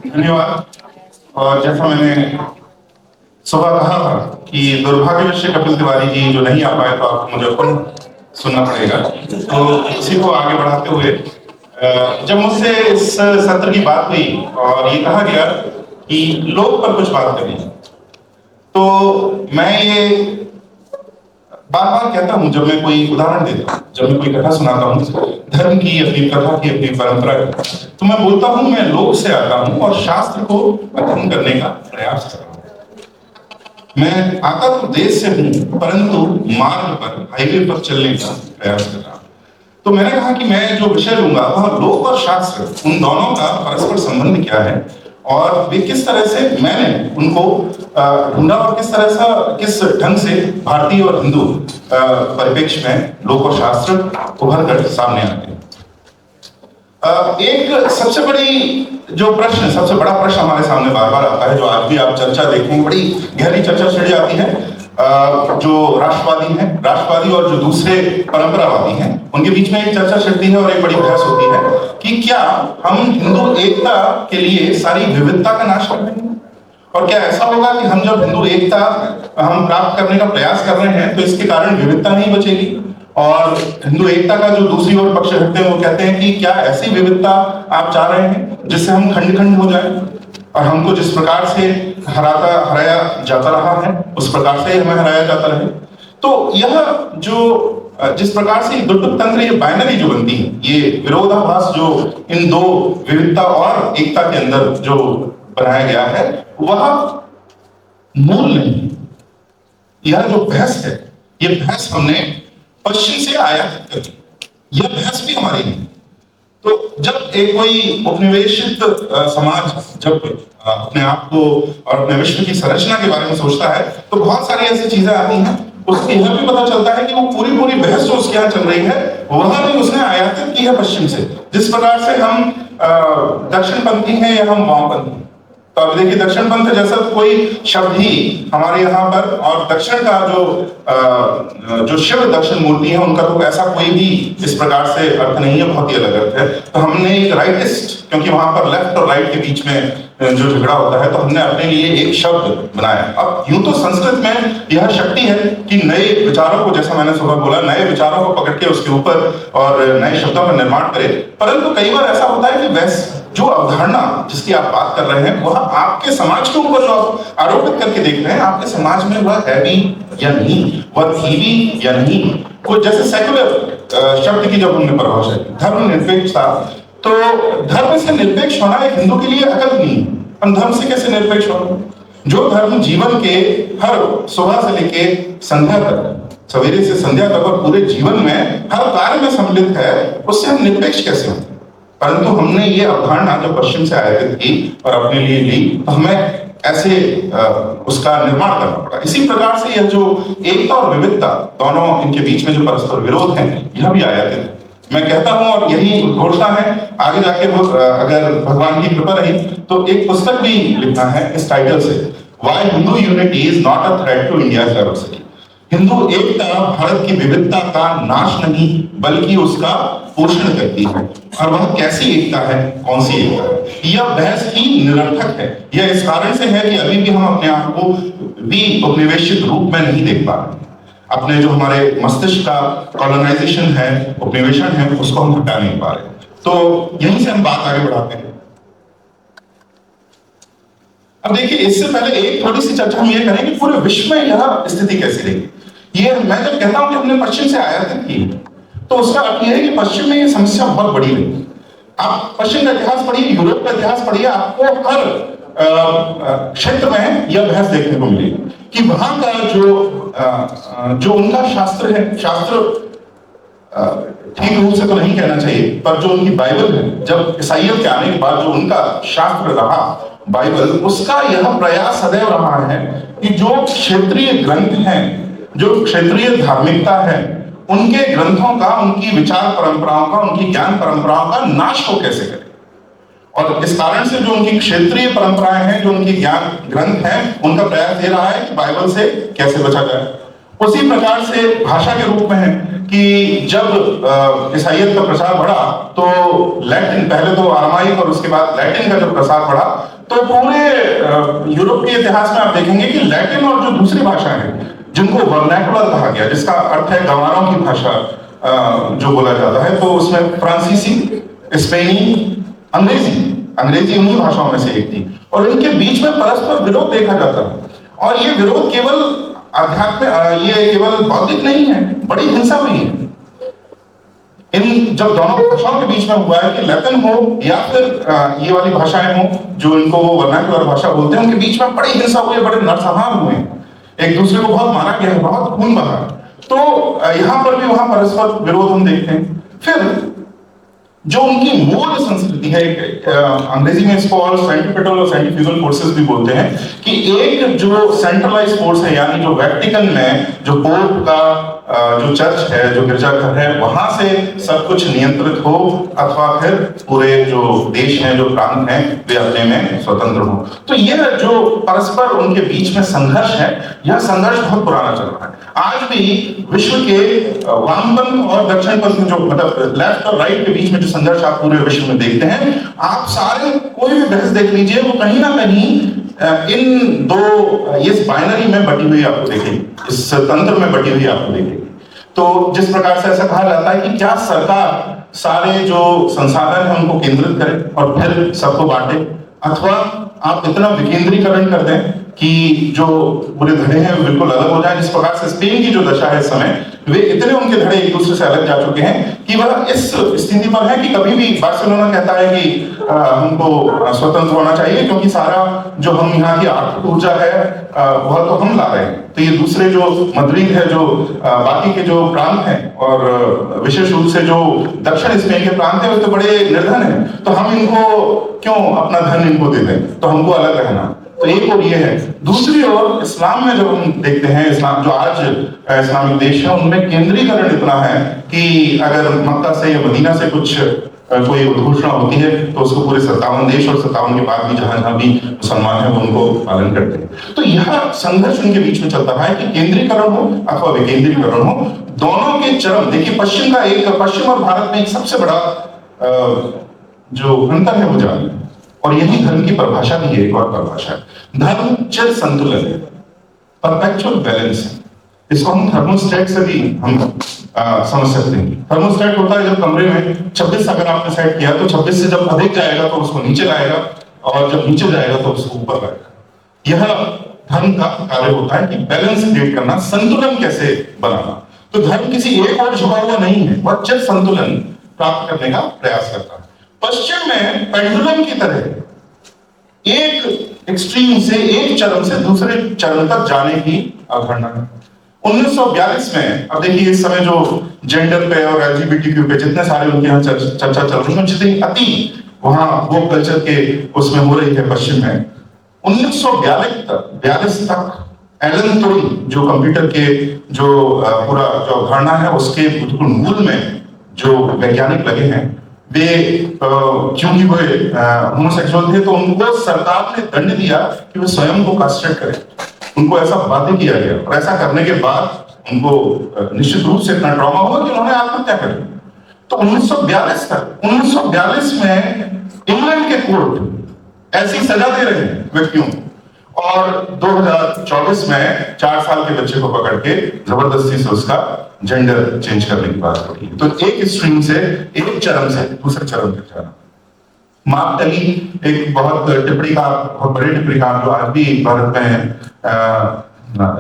धन्यवाद। और जैसा मैंने सुबह कहा था कि दुर्भाग्यवश कपिल तिवारी जी जो नहीं आ पाए तो आपको मुझे पुनः सुनना पड़ेगा। तो इसी को आगे बढ़ाते हुए जब मुझसे इस सत्र की बात हुई और ये कहा गया कि लोक पर कुछ बात करनी, तो मैं ये बार बार कहता हूं जब मैं कोई उदाहरण देता हूं, जब मैं कोई कथा सुनाता हूं, धर्म की, अपनी कथा की, अपनी परंपरा की, तो मैं बोलता हूं मैं लोक से आता हूं और शास्त्र को अध्ययन करने का प्रयास कर रहा हूं। मैं आता तो देश से हूं परंतु मार्ग पर, हाईवे पर चलने का प्रयास कर रहा हूं। तो मैंने कहा कि मैं जो विषय लूंगा वह लोक और शास्त्र, उन दोनों का परस्पर संबंध क्या है और वे किस तरह से मैंने उनको ढूंढा और किस ढंग से भारतीय और हिंदू परिप्रेक्ष्य में लोक और शास्त्र उभर कर सामने आते हैं। एक सबसे बड़ा प्रश्न हमारे सामने बार बार आता है, जो आज भी आप चर्चा देखेंगे, बड़ी गहरी चर्चा छिड़ जाती है। जो राष्ट्रवादी और जो दूसरे परंपरावादी हैं, उनके बीच में एक चर्चा छिड़ती है और एक बड़ी बहस होती है कि क्या हम हिंदू एकता के लिए सारी विविधता का नाश कर देंगे, और क्या ऐसा होगा कि हम जब हिंदू एकता हम प्राप्त करने का प्रयास कर रहे हैं तो इसके कारण विविधता नहीं बचेगी। और हिंदू एकता का जो दूसरी ओर पक्ष रखते हैं वो कहते हैं कि क्या ऐसी विविधता आप चाह रहे हैं जिससे हम खंड खंड हो जाएं और हमको जिस प्रकार से हराया जाता रहा है उस प्रकार से हमें हराया जाता रहे। तो यह जो जिस प्रकार से दुट्टुक तंत्र, ये बाइनरी जो बनती है, ये विरोधाभास जो इन दो विविधता और एकता के अंदर जो बनाया गया है, वह मूल नहीं। यह जो बहस है, ये बहस हमने पश्चिम से आयात कर दी। यह बहस भी हमारी नहीं। तो जब एक कोई उपनिवेशित समाज जब अपने आप को और अपने विश्व की संरचना के बारे में सोचता है तो बहुत सारी ऐसी चीजें आती हैं, उससे यह भी पता चलता है कि वो पूरी बहस जो उसके यहाँ चल रही है वह भी उसने आयातित की है पश्चिम से। जिस प्रकार से हम दक्षिणपंथी हैं या हम वामपंथी हैं, तो अब देखिए दक्षिणपंथ जैसा कोई शब्द ही हमारे यहाँ पर, और दक्षिण का जो शिव दक्षिण मूर्ति है उनका तो ऐसा कोई भी इस प्रकार से अर्थ नहीं है, बहुत ही अलग अर्थ है। तो हमने एक राइटिस्ट, क्योंकि वहां पर लेफ्ट और राइट के बीच में जो झगड़ा होता है, तो हमने अपने लिए एक शब्द बनाया। अब यूं तो संस्कृत में यह शक्ति है कि नए विचारों को, जैसा मैंने सुबह बोला, नए विचारों को पकड़ के उसके ऊपर और नए शब्दों का निर्माण करे, परंतु कई बार ऐसा होता है कि वैसे जो अवधारणा जिसकी आप बात कर रहे हैं वह आपके समाज के ऊपर जो आप आरोपित करके देख रहे हैं, आपके समाज में वह है भी या नहीं, वह थी भी या नहीं। कोई जैसे सेक्युलर शब्द की जब हमने परिभाषा की, धर्मनिरपेक्षता, तो धर्म से निरपेक्ष होना एक हिंदू के लिए अकल्प नहीं है। हम धर्म से कैसे निरपेक्ष होंगे? जो धर्म जीवन के हर सुबह से लेके संध्या तक, सवेरे से संध्या तक और पूरे जीवन में हर कार्य में सम्मिलित है, उससे हम निरपेक्ष कैसे होंगे? परंतु हमने ये अवधारणा जो पश्चिम से आयातित की और अपने लिए ली, तो हमें ऐसे उसका निर्माण करना पड़ा। इसी प्रकार से यह जो एकता और विविधता, दोनों इनके बीच में जो परस्पर विरोध है, यह भी आयातित है। मैं कहता हूं और यही घोषणा है, आगे जाके वो अगर भगवान की कृपा रही तो एक पुस्तक भी लिखना है इस टाइटल से, why Hindu unity is not a threat to India's diversity. Hindu एकता भारत की विविधता का नाश नहीं बल्कि उसका पोषण करती है। और वह कैसी एकता है, कौन सी एकता है, यह बहस ही निरर्थक है। यह इस कारण से है कि अभी भी हम अपने आप को भी उपनिवेशित रूप में नहीं देख पा रहे। अपने जो हमारे मस्तिष्क का कॉलोनाइजेशन है, उपनिवेशन है, उसको हम हटा नहीं पा रहे। तो यहीं से हम बात आगे बढ़ाते हैं। अब देखिए, इससे पहले एक थोड़ी सी चर्चा हम ये करें कि पूरे विश्व में यह स्थिति कैसी रही। ये मैं जब कहता हूं कि हमने पश्चिम से आयातित की, तो उसका अर्थ यह है कि पश्चिम में ये समस्या बहुत बड़ी रही। आप पश्चिम का इतिहास पढ़िए, यूरोप का इतिहास पढ़िए, आपको हर क्षेत्र में यह बहस देखने को मिलेगी कि वहां का जो उनका शास्त्र है, शास्त्र ठीक रूप से तो नहीं कहना चाहिए, पर जो उनकी बाइबल है, जब ईसाइयत के आने के बाद जो उनका शास्त्र रहा बाइबल, उसका यह प्रयास सदैव रहा है कि जो क्षेत्रीय ग्रंथ हैं, जो क्षेत्रीय धार्मिकता है, उनके ग्रंथों का, उनकी विचार परंपराओं का, उनकी ज्ञान परंपराओं का नाश को कैसे करें। और इस कारण से जो उनकी क्षेत्रीय परंपराएं हैं, जो उनकी ज्ञान ग्रंथ हैं, उनका प्रयास ये रहा है कि बाइबल से कैसे बचा जाए। उसी प्रकार से भाषा के रूप में है कि जब ईसाइयत का प्रचार बढ़ा तो लैटिन, पहले तो अरामाइक और उसके बाद लैटिन का जब प्रसार बढ़ा, तो पूरे यूरोप के इतिहास में आप देखेंगे कि लैटिन और जो दूसरी भाषा है जिनको वर्नैकुलर कहा गया, जिसका अर्थ है गंवारों की भाषा जो बोला जाता है, तो उसमें फ्रांसीसी, स्पेनी, अंग्रेजी उन्हीं भाषाओं में से एक थी। और इनके बीच में परस्पर विरोध देखा जाता है, और ये विरोध केवल अध्यात्म, ये केवल बौद्धिक नहीं है, बड़ी हिंसा हुई है इन जब दोनों भाषाओं के बीच में हुआ है कि लैटिन हो या फिर ये वाली भाषाएं हो जो इनको वो वर्नाक्युलर भाषा बोलते हैं, उनके बीच में बड़ी हिंसा हुई है, बड़े नरसंहार हुए, एक दूसरे को बहुत मारा गया है, बहुत खून बहा। तो यहाँ पर भी वहां परस्पर विरोध हम देखते हैं। फिर जो उनकी मूल संस्कृति है, अंग्रेजी में इसको और सेंट्रिपिटल और सेंट्रीफ्यूगल फोर्सेस भी बोलते हैं, कि एक जो सेंट्रलाइज फोर्स है, यानी जो वेटिकन में जो पोप का जो चर्च है, जो गिरजाघर है, वहां से सब कुछ नियंत्रित हो, अथवा फिर पूरे जो देश हैं, जो प्रांत हैं, वे अपने में स्वतंत्र हो। तो यह जो परस्पर उनके बीच में संघर्ष है, यह संघर्ष बहुत पुराना चल रहा है। आज भी विश्व के वामपंथ और दक्षिणपंथ में जो मतलब लेफ्ट और राइट के बीच में जो संघर्ष आप पूरे विश्व में देखते हैं, आप सारे कोई भी बहस देख लीजिए, वो कहीं ना कहीं इन दो इस बाइनरी में बटी हुई आपको देखेगी, इस तंत्र में बटी हुई आपको देखेगी। तो जिस प्रकार से ऐसा कहा जाता है कि क्या सरकार सारे जो संसाधन है उनको केंद्रित करे और फिर सबको बांटे, अथवा आप इतना विकेंद्रीकरण कर दें कि जो पूरे धड़े हैं वो बिल्कुल अलग हो जाए। जिस प्रकार से स्पेन की जो दशा है इस समय, वे इतने उनके धड़े एक दूसरे से अलग जा चुके हैं कि वह इस स्थिति पर है कि कभी भी बार्सिलोना कहता है कि हमको स्वतंत्र होना चाहिए, क्योंकि सारा जो हम यहाँ की आर्थिक ऊर्जा है वह तो हम ला रहे हैं। तो ये दूसरे जो मद्रिद है, जो बाकी के जो प्रांत हैं, और विशेष रूप से जो दक्षिण स्पेन के प्रांत हैं, वे तो बड़े निर्धन हैं, तो हम इनको क्यों अपना धन इनको दे दें, तो हमको अलग रहना। तो एक और ये है। दूसरी ओर इस्लाम में जब हम देखते हैं, इस्लाम जो आज इस्लामिक देश है, उनमें केंद्रीकरण इतना है कि अगर मक्का से या मदीना से कुछ कोई घोषणा होती है तो उसको पूरे 57 देश और 57 के बाद भी जहां भी मुसलमान है वो उनको पालन करते हैं। तो यह संघर्ष उनके बीच में चलता है कि केंद्रीकरण हो अथवा विकेंद्रीकरण हो, दोनों के चरम। देखिए पश्चिम और भारत में एक सबसे बड़ा जो अंतर है वो जाति, और यही धर्म की परिभाषा भी है। एक और परिभाषा है, धर्म चिर संतुलन है, परपेचुअल बैलेंस है। इसको हम थर्मोस्टेट से भी हम समझ सकते हैं। थर्मोस्टेट होता है जब कमरे में 26 अगर आपने सेट किया तो 26 से जब अधिक जाएगा तो उसको नीचे लाएगा, और जब नीचे जाएगा तो उसको ऊपर लाएगा। यह धर्म का कार्य होता है कि बैलेंस क्रिएट करना, संतुलन कैसे बनाना। तो धर्म किसी एक और झुका हुआ नहीं है, वह चिर संतुलन प्राप्त करने का प्रयास करता है। पश्चिम में पेंडुलम की तरह एक एक्सट्रीम से, एक चरम से दूसरे चरम तक जाने की अवधारणा है। 1942 में, अब देखिए इस समय जो जेंडर पे और एलजीबीटीक्यू पे जितने सारे उनके यहाँ चर्चा चल रही है, जितनी अति वहां वो कल्चर के उसमें हो रही है पश्चिम में, 1942 तक एलन टोरी जो कंप्यूटर के जो पूरा जो अवधारणा है उसके बिल्कुल मूल में जो वैज्ञानिक लगे हैं, वे क्योंकि वो होमोसेक्सुअल थे तो उनको सरकार ने दंड दिया कि वो स्वयं को कास्ट्रेट करें। उनको ऐसा बाध्य किया गया, और ऐसा करने के बाद उनको निश्चित रूप से इतना ट्रॉमा हुआ कि उन्होंने आत्महत्या कर ली। तो 1942 तक, 1942 में इंग्लैंड के कोर्ट ऐसी सजा दे रहे हैं व्यक्तियों को, और 2024 में 4 साल के बच्चे को पकड़ के जबरदस्ती से उसका जेंडर चेंज करने की बात हो रही है। तो एक स्ट्रीम से, एक चरम से दूसरे चरम तक जाना। मार्क टली एक बहुत बड़े टिप्पणीकार जो आज भी भारत में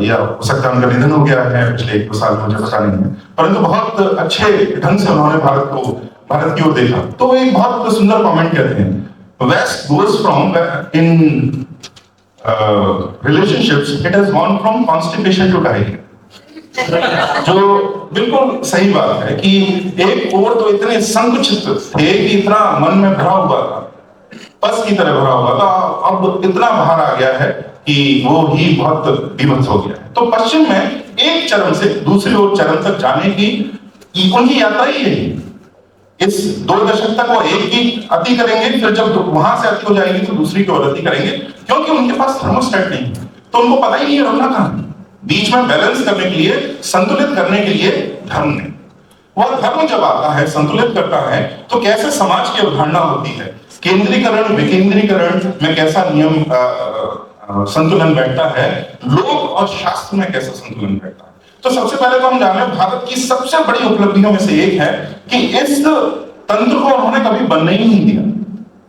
या हो सकता है उनका निधन हो गया है पिछले 1-2 साल, मुझे पता नहीं है, परंतु बहुत अच्छे ढंग से उन्होंने भारत की ओर देखा। तो एक बहुत सुंदर कमेंट कहते हैं, west goes from in relationships it has gone from constipation to diarrhea। जो बिल्कुल सही बात है कि एक ओर तो इतने संकुचित थे कि इतना मन में भरा हुआ था, पस की तरह भरा हुआ था, अब इतना बाहर आ गया है कि वो ही बहुत विभत्स हो गया है। तो पश्चिम में एक चरम से दूसरी ओर चरम तक जाने की उनकी यात्रा ही यही। इस 2 दशक तक वो एक की अति करेंगे, फिर जब वहां से अति हो जाएगी तो दूसरी की ओर अति करेंगे, क्योंकि उनके पास थर्मोस्टेट नहीं, तो उनको पता ही नहीं है रुकना कहां। बीच में बैलेंस करने के लिए, संतुलित करने के लिए धर्म ने। वह धर्म जब आता है, संतुलित करता है, तो कैसे समाज की अवधारणा होती है, केंद्रीकरण विकेंद्रीकरण में कैसा नियम संतुलन बैठता है, लोक और शास्त्र में कैसा संतुलन बैठता है। तो सबसे पहले तो हम जाने भारत की सबसे बड़ी उपलब्धियों में से एक है कि इस तंत्र को उन्होंने कभी बनने ही नहीं दिया।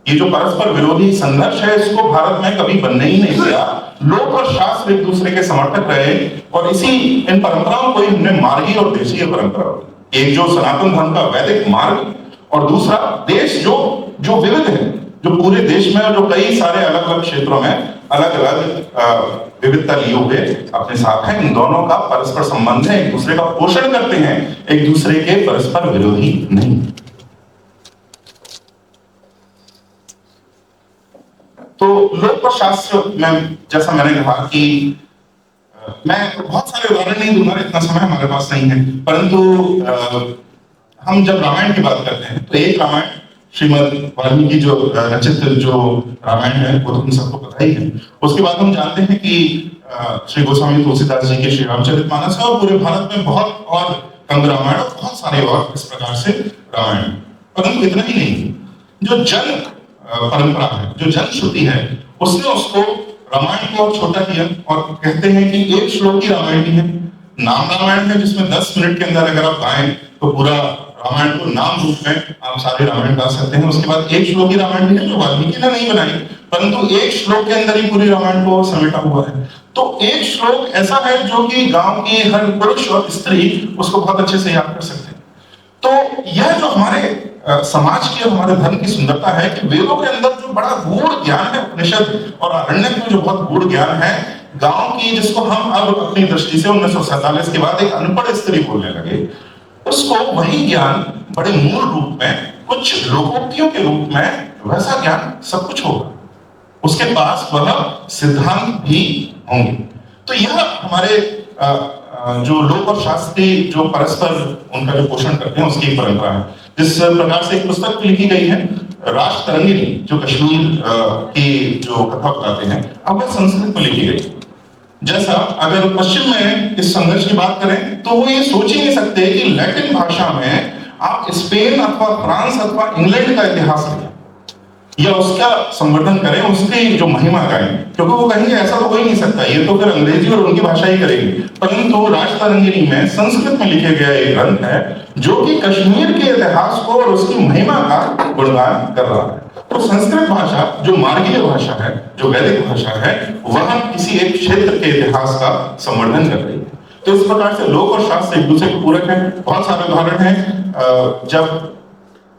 ये जो परस्पर विरोधी संघर्ष है, इसको भारत में कभी बनने ही नहीं दिया। लोक और शास्त्र एक दूसरे के समर्थक रहे और इन परंपराओं को हमने मार्गीय और देशीय परंपरा, एक जो सनातन धर्म का वैदिक मार्ग और दूसरा देश जो विविध है, जो पूरे देश में और जो कई सारे अलग अलग क्षेत्रों में अलग अलग विविधता लिए हुए अपने साथ है। इन दोनों का परस्पर संबंध है, एक दूसरे का पोषण करते हैं, एक दूसरे के परस्पर विरोधी नहीं। तो लोक और शास्त्र में जैसा मैंने कहा कि मैं बहुत सारे उदाहरण नहीं दूंगा, इतना समय हमारे पास नहीं है, परंतु हम जब रामायण की बात करते हैं तो एक रामायण श्रीमद् वाल्मीकि जो रचित जो रामायण है वो तो हम सबको पता ही है। उसके बाद हम जानते हैं कि श्री गोस्वामी तुलसीदास जी के श्री रामचरितमानस है और पूरे भारत में बहुत और कंद रामायण और बहुत सारे और इस प्रकार से रामायण। परंतु इतना ही नहीं, जो जन परंपरा है, जो जन श्रुति है, उसने उसको रामायण को और छोटा किया और कहते हैं कि एक श्लोक की रामायण भी है, नाम रामायण है, जिसमें 10 मिनट के अंदर अगर आप गाएं तो पूरा रामायण को नाम रूप में आप सारे रामायण गा सकते हैं। उसके बाद एक श्लोक की रामायण भी है जो वाल्मीकि ने नहीं बनाई, परंतु एक श्लोक के अंदर ही पूरी रामायण को समेटा हुआ है। तो एक श्लोक ऐसा है जो कि गांव की हर पुरुष और स्त्री उसको बहुत अच्छे से याद कर सकते हैं। तो यह जो हमारे समाज की और हमारे धर्म की सुंदरता है कि वेदों के अंदर जो बड़ा गूढ़ ज्ञान है, उपनिषद और आरण्यक में जो बहुत गूढ़ ज्ञान है, गांव की जिसको हम अब अपनी दृष्टि से 1947 के बाद एक अनपढ़ स्त्री बोलने लगे, उसको वही ज्ञान बड़े मूल रूप में, कुछ लोकोक्तियों के रूप में वैसा ज्ञान सब कुछ होगा, उसके पास वह सिद्धांत भी होंगे। तो यह हमारे जो लोक और शास्त्री जो परस्पर उनका जो पोषण करते हैं उसकी परंपरा है। जिस प्रकार से एक पुस्तक लिखी गई है राष्ट्र तरंगिणी, जो कश्मीर की जो कथा बताते हैं, अब वह संस्कृत में लिखी गई। जैसा अगर पश्चिम में इस संघर्ष की बात करें तो वो ये सोच ही नहीं सकते कि लैटिन भाषा में आप स्पेन अथवा फ्रांस अथवा इंग्लैंड का इतिहास लिखें या उसका संवर्धन करें, उसकी जो महिमा गाएं, क्योंकि वो कहेंगे ऐसा तो हो ही नहीं सकता, ये तो फिर अंग्रेजी और उनकी भाषा ही करेगी। परंतु राष्ट्र तरंगिणी में संस्कृत में लिखे गया एक ग्रंथ है जो कि कश्मीर के इतिहास को और उसकी महिमा का गुणगान कर रहा है। तो संस्कृत भाषा जो मार्गीय भाषा है, जो वैदिक भाषा है, वह किसी एक क्षेत्र के इतिहास का संवर्धन कर रही है। तो इस प्रकार से लोक और शास्त्र एक दूसरे को पूरक है। बहुत सारे उदाहरण हैं। जब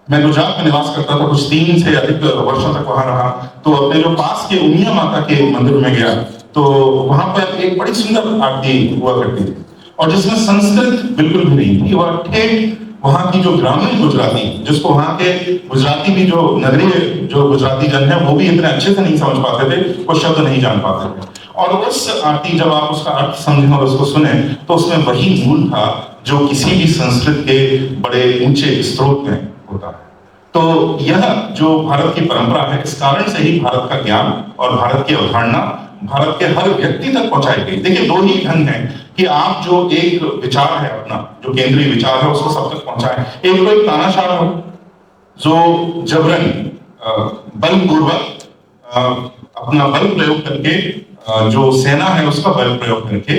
मैं गुजरात में निवास करता था, कुछ 3 से अधिक वर्षों तक वहां रहा, तो अपने जो पास के उमिया माता के मंदिर में गया तो वहां पर एक बड़ी सुंदर आरती हुआ करती थी और जिसमें संस्कृत बिल्कुल भी नहीं थी। वह ठेठ वहां की जो ग्रामीण गुजराती, जिसको वहां के गुजराती भी जो नगरीय जो गुजराती जन है वो भी इतने अच्छे से नहीं समझ पाते थे, वो शब्द नहीं जान पाते थे। और उस आरती जब आप उसका अर्थ समझें और उसको सुने तो उसमें वही मूल था जो किसी भी संस्कृत के बड़े ऊंचे स्रोत में होता है। तो यह जो भारत की परंपरा है, इस कारण से ही भारत का ज्ञान और भारत की अवधारणा भारत के हर व्यक्ति तक पहुंचाई गई। देखिए, 2 ही ढंग हैं कि आप जो एक विचार है अपना, जो केंद्रीय विचार है, उसको सब तक पहुंचाएं। एक तो एक तानाशाह हो जो जबरन बलपूर्वक अपना बल प्रयोग करके, जो सेना है उसका बल प्रयोग करके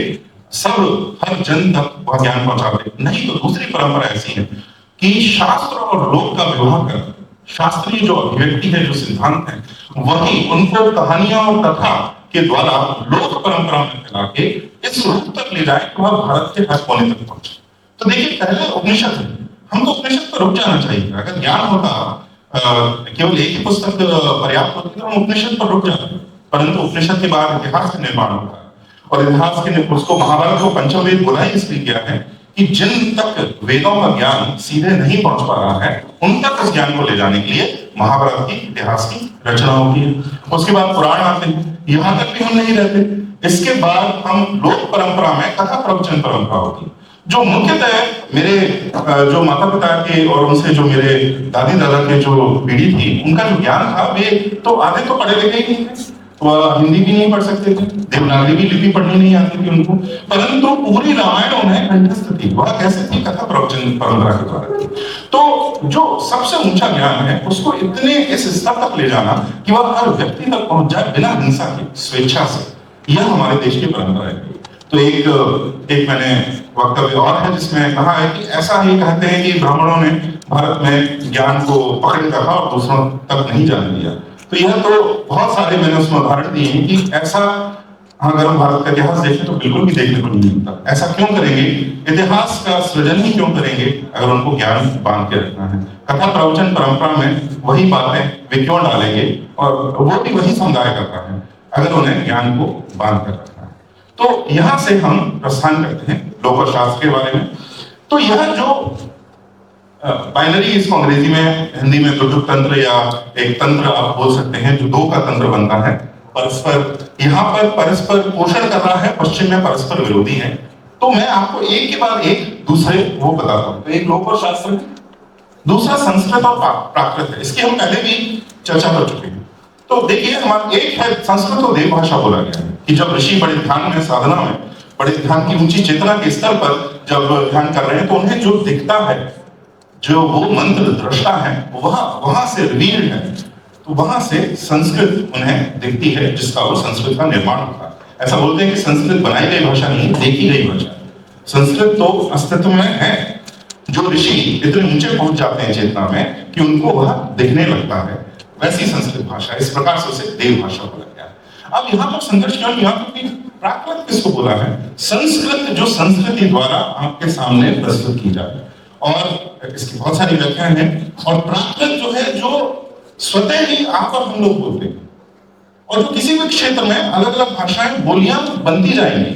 सब हर जन तक वह ज्ञान पहुंचाते। नहीं तो दूसरी परंपरा ऐसी है कि शास्त्र और लोक का विवाह कर, शास्त्रीय जो अभिव्यक्ति है, जो सिद्धांत है, वही उनको कहानियां और कथा के द्वारा लोक परंपरा में फैला के इस रूप तक ले जाए कि वह भारत के हर कोने तक पहुंचे। तो देखिए, पहले उपनिषद है, हमको उपनिषद पर रुक जाना चाहिए। अगर ज्ञान होता केवल एक ही पुस्तक पर्याप्त होती तो हम उपनिषद पर रुक जाते, परंतु उपनिषद के बाद इतिहास का निर्माण होता है और इतिहास के उसको महाभारत को पंचम वेद बोला ही इसलिए गया है कि जिन तक वेदों का ज्ञान सीधे नहीं पहुंच पा रहा है, उन तक उस ज्ञान को ले जाने के लिए महाभारत की इतिहास की रचना होती है। उसके बाद पुराण आते हैं, यहां तक भी हम नहीं रहते। इसके बाद हम लोक परंपरा में कथा प्रवचन परंपरा होती है, जो मुख्यतः मेरे जो माता पिता के और उनसे जो मेरे दादी दादा के जो पीढ़ी थी, उनका जो ज्ञान था, वे तो आधे तो पढ़े लिखे ही नहीं थे, वह हिंदी भी नहीं पढ़ सकते थे, देवनागरी भी लिपि पढ़नी नहीं आती थी उनको, परंतु पूरी रामायण उन्हें कंठस्थ थी। वह कैसे थी? कथा प्रवचन परंपरा के द्वारा थी। तो जो सबसे ऊंचा ज्ञान है उसको इतने इस स्तर तक ले जाना कि वह हर व्यक्ति तक पहुंच जाए बिना हिंसा के, स्वेच्छा से, यह हमारे देश की परंपरा है। तो एक मैंने वक्तव्य और है जिसमें कहा है कि ऐसा ही कहते हैं कि ब्राह्मणों ने भारत में ज्ञान को पकड़ कर रखा और दूसरों तक नहीं जाने दिया। तो यह तो बहुत सारे मैंने उसमें उदाहरण दिए हैं कि ऐसा अगर हम भारत का इतिहास देखें तो बिल्कुल भी देखने को नहीं मिलता। ऐसा क्यों करेंगे? इतिहास का सृजन ही क्यों करेंगे अगर उनको ज्ञान बांध के रखना है? कथा प्रवचन परंपरा में वही बातें वे क्यों डालेंगे, और वो भी वही समुदाय करता है अगर उन्हें ज्ञान को बांध कर रखना है। तो यहां से हम प्रस्थान करते हैं लोक शास्त्र के बारे में। तो यह जो बाइनरी, इसको अंग्रेजी में, हिंदी में दुर्जुक तंत्र या एक तंत्र आप बोल सकते हैं, जो दो का तंत्र बनता है परस्पर, यहाँ पर परस्पर पोषण कर रहा है, पश्चिम में परस्पर विरोधी है। तो मैं आपको एक के बाद एक दूसरे वो बताता हूं। तो एक लोक शास्त्र, दूसरा संस्कृत और प्राकृत है। इसकी हम पहले भी चर्चा कर चुके हैं। तो देखिए, हमारा एक है संस्कृत को देव भाषा बोला गया है कि जब ऋषि बड़े ध्यान में, साधना में, बड़े ध्यान की ऊंची चेतना के स्तर पर जब ध्यान कर रहे हैं तो उन्हें जो दिखता है, जो वो मंत्र दृष्टा है, वहां से रिवील्ड है, तो वहां से संस्कृत उन्हें दिखती है, जिसका वो संस्कृत का निर्माण होता है। ऐसा बोलते हैं कि संस्कृत बनाई गई भाषा नहीं, देखी गई भाषा है। संस्कृत तो अस्तित्व में है। जो ऋषि इतने ऊंचे पहुंच जाते हैं चेतना में कि उनको वह दिखने लगता है, वैसी संस्कृत भाषा, इस प्रकार से उसे देव भाषा बोला गया है। अब यहाँ पर संघर्ष क्यों? यहाँ पर प्राकृत किसको बोला है? संस्कृत जो संस्कृति द्वारा आपके सामने प्रस्तुत की जाए, और इसकी बहुत सारी व्याख्याएं हैं। और प्राकृत जो है, जो स्वतः ही आप और हम लोग बोलते हैं, और जो किसी भी क्षेत्र में अलग अलग भाषाएं, बोलियां बनती जाएंगी।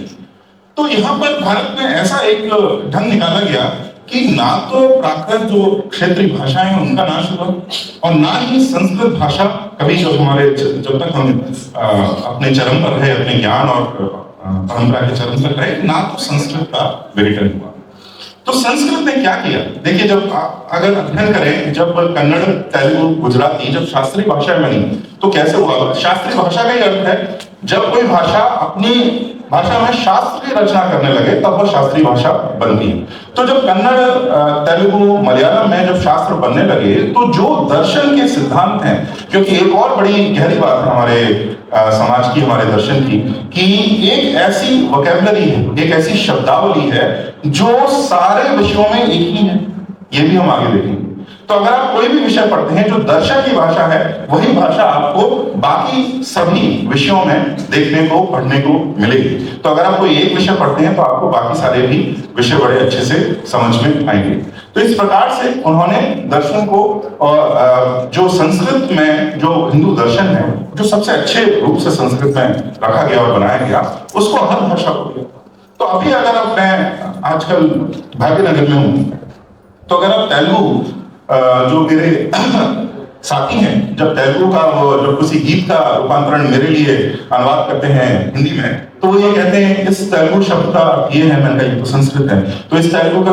तो यहाँ पर भारत में ऐसा एक ढंग निकाला गया कि ना तो प्राकृत जो क्षेत्रीय भाषाएं हैं उनका नाश हुआ, और ना ही संस्कृत भाषा कभी, जब तक हम अपने चरम पर रहे, अपने ज्ञान और परंपरा के चरम पर रहे, ना तो संस्कृत का विघटन हुआ। तो संस्कृत ने क्या किया? देखिए, जब अगर अध्ययन करें, जब कन्नड़, तेलुगु, गुजराती जब शास्त्रीय भाषा बनी तो कैसे हुआ? शास्त्रीय भाषा का ही अर्थ है जब कोई भाषा अपनी भाषा में शास्त्र की रचना करने लगे तब वह शास्त्रीय भाषा बनती है। तो जब कन्नड़, तेलुगु, मलयालम में जब शास्त्र बनने लगे तो जो दर्शन के सिद्धांत हैं, क्योंकि एक और बड़ी गहरी बात है हमारे समाज की, हमारे दर्शन की, कि एक ऐसी वोकैबुलरी है, एक ऐसी शब्दावली है जो सारे विषयों में एक ही है। ये भी हम आगे देखेंगे। तो अगर आप कोई भी विषय पढ़ते हैं जो दर्शन की भाषा है, वही भाषा आपको बाकी सभी विषयों में देखने को, पढ़ने को मिलेगी। तो अगर आप कोई एक विषय पढ़ते हैं तो आपको बाकी सारे भी विषय बड़े अच्छे से समझ में आएंगे। तो इस प्रकार से उन्होंने दर्शन को, और जो संस्कृत में जो हिंदू दर्शन है, जो सबसे अच्छे रूप से संस्कृत में रखा गया और बनाया गया, उसको हर भाषा को दिया। तो अभी अगर आप, मैं आजकल भाग्यनगर में हूँ, तो अगर आप तेलुगु, जो मेरे साथी हैं, जब तेलुगु का वो जब किसी गीत का रूपांतरण मेरे लिए अनुवाद करते हैं हिंदी में, तो वो ये कहते हैं इस तेलुगु शब्द का ये है, मैंने कहा ये तो संस्कृत है, तो इस तेलुगु का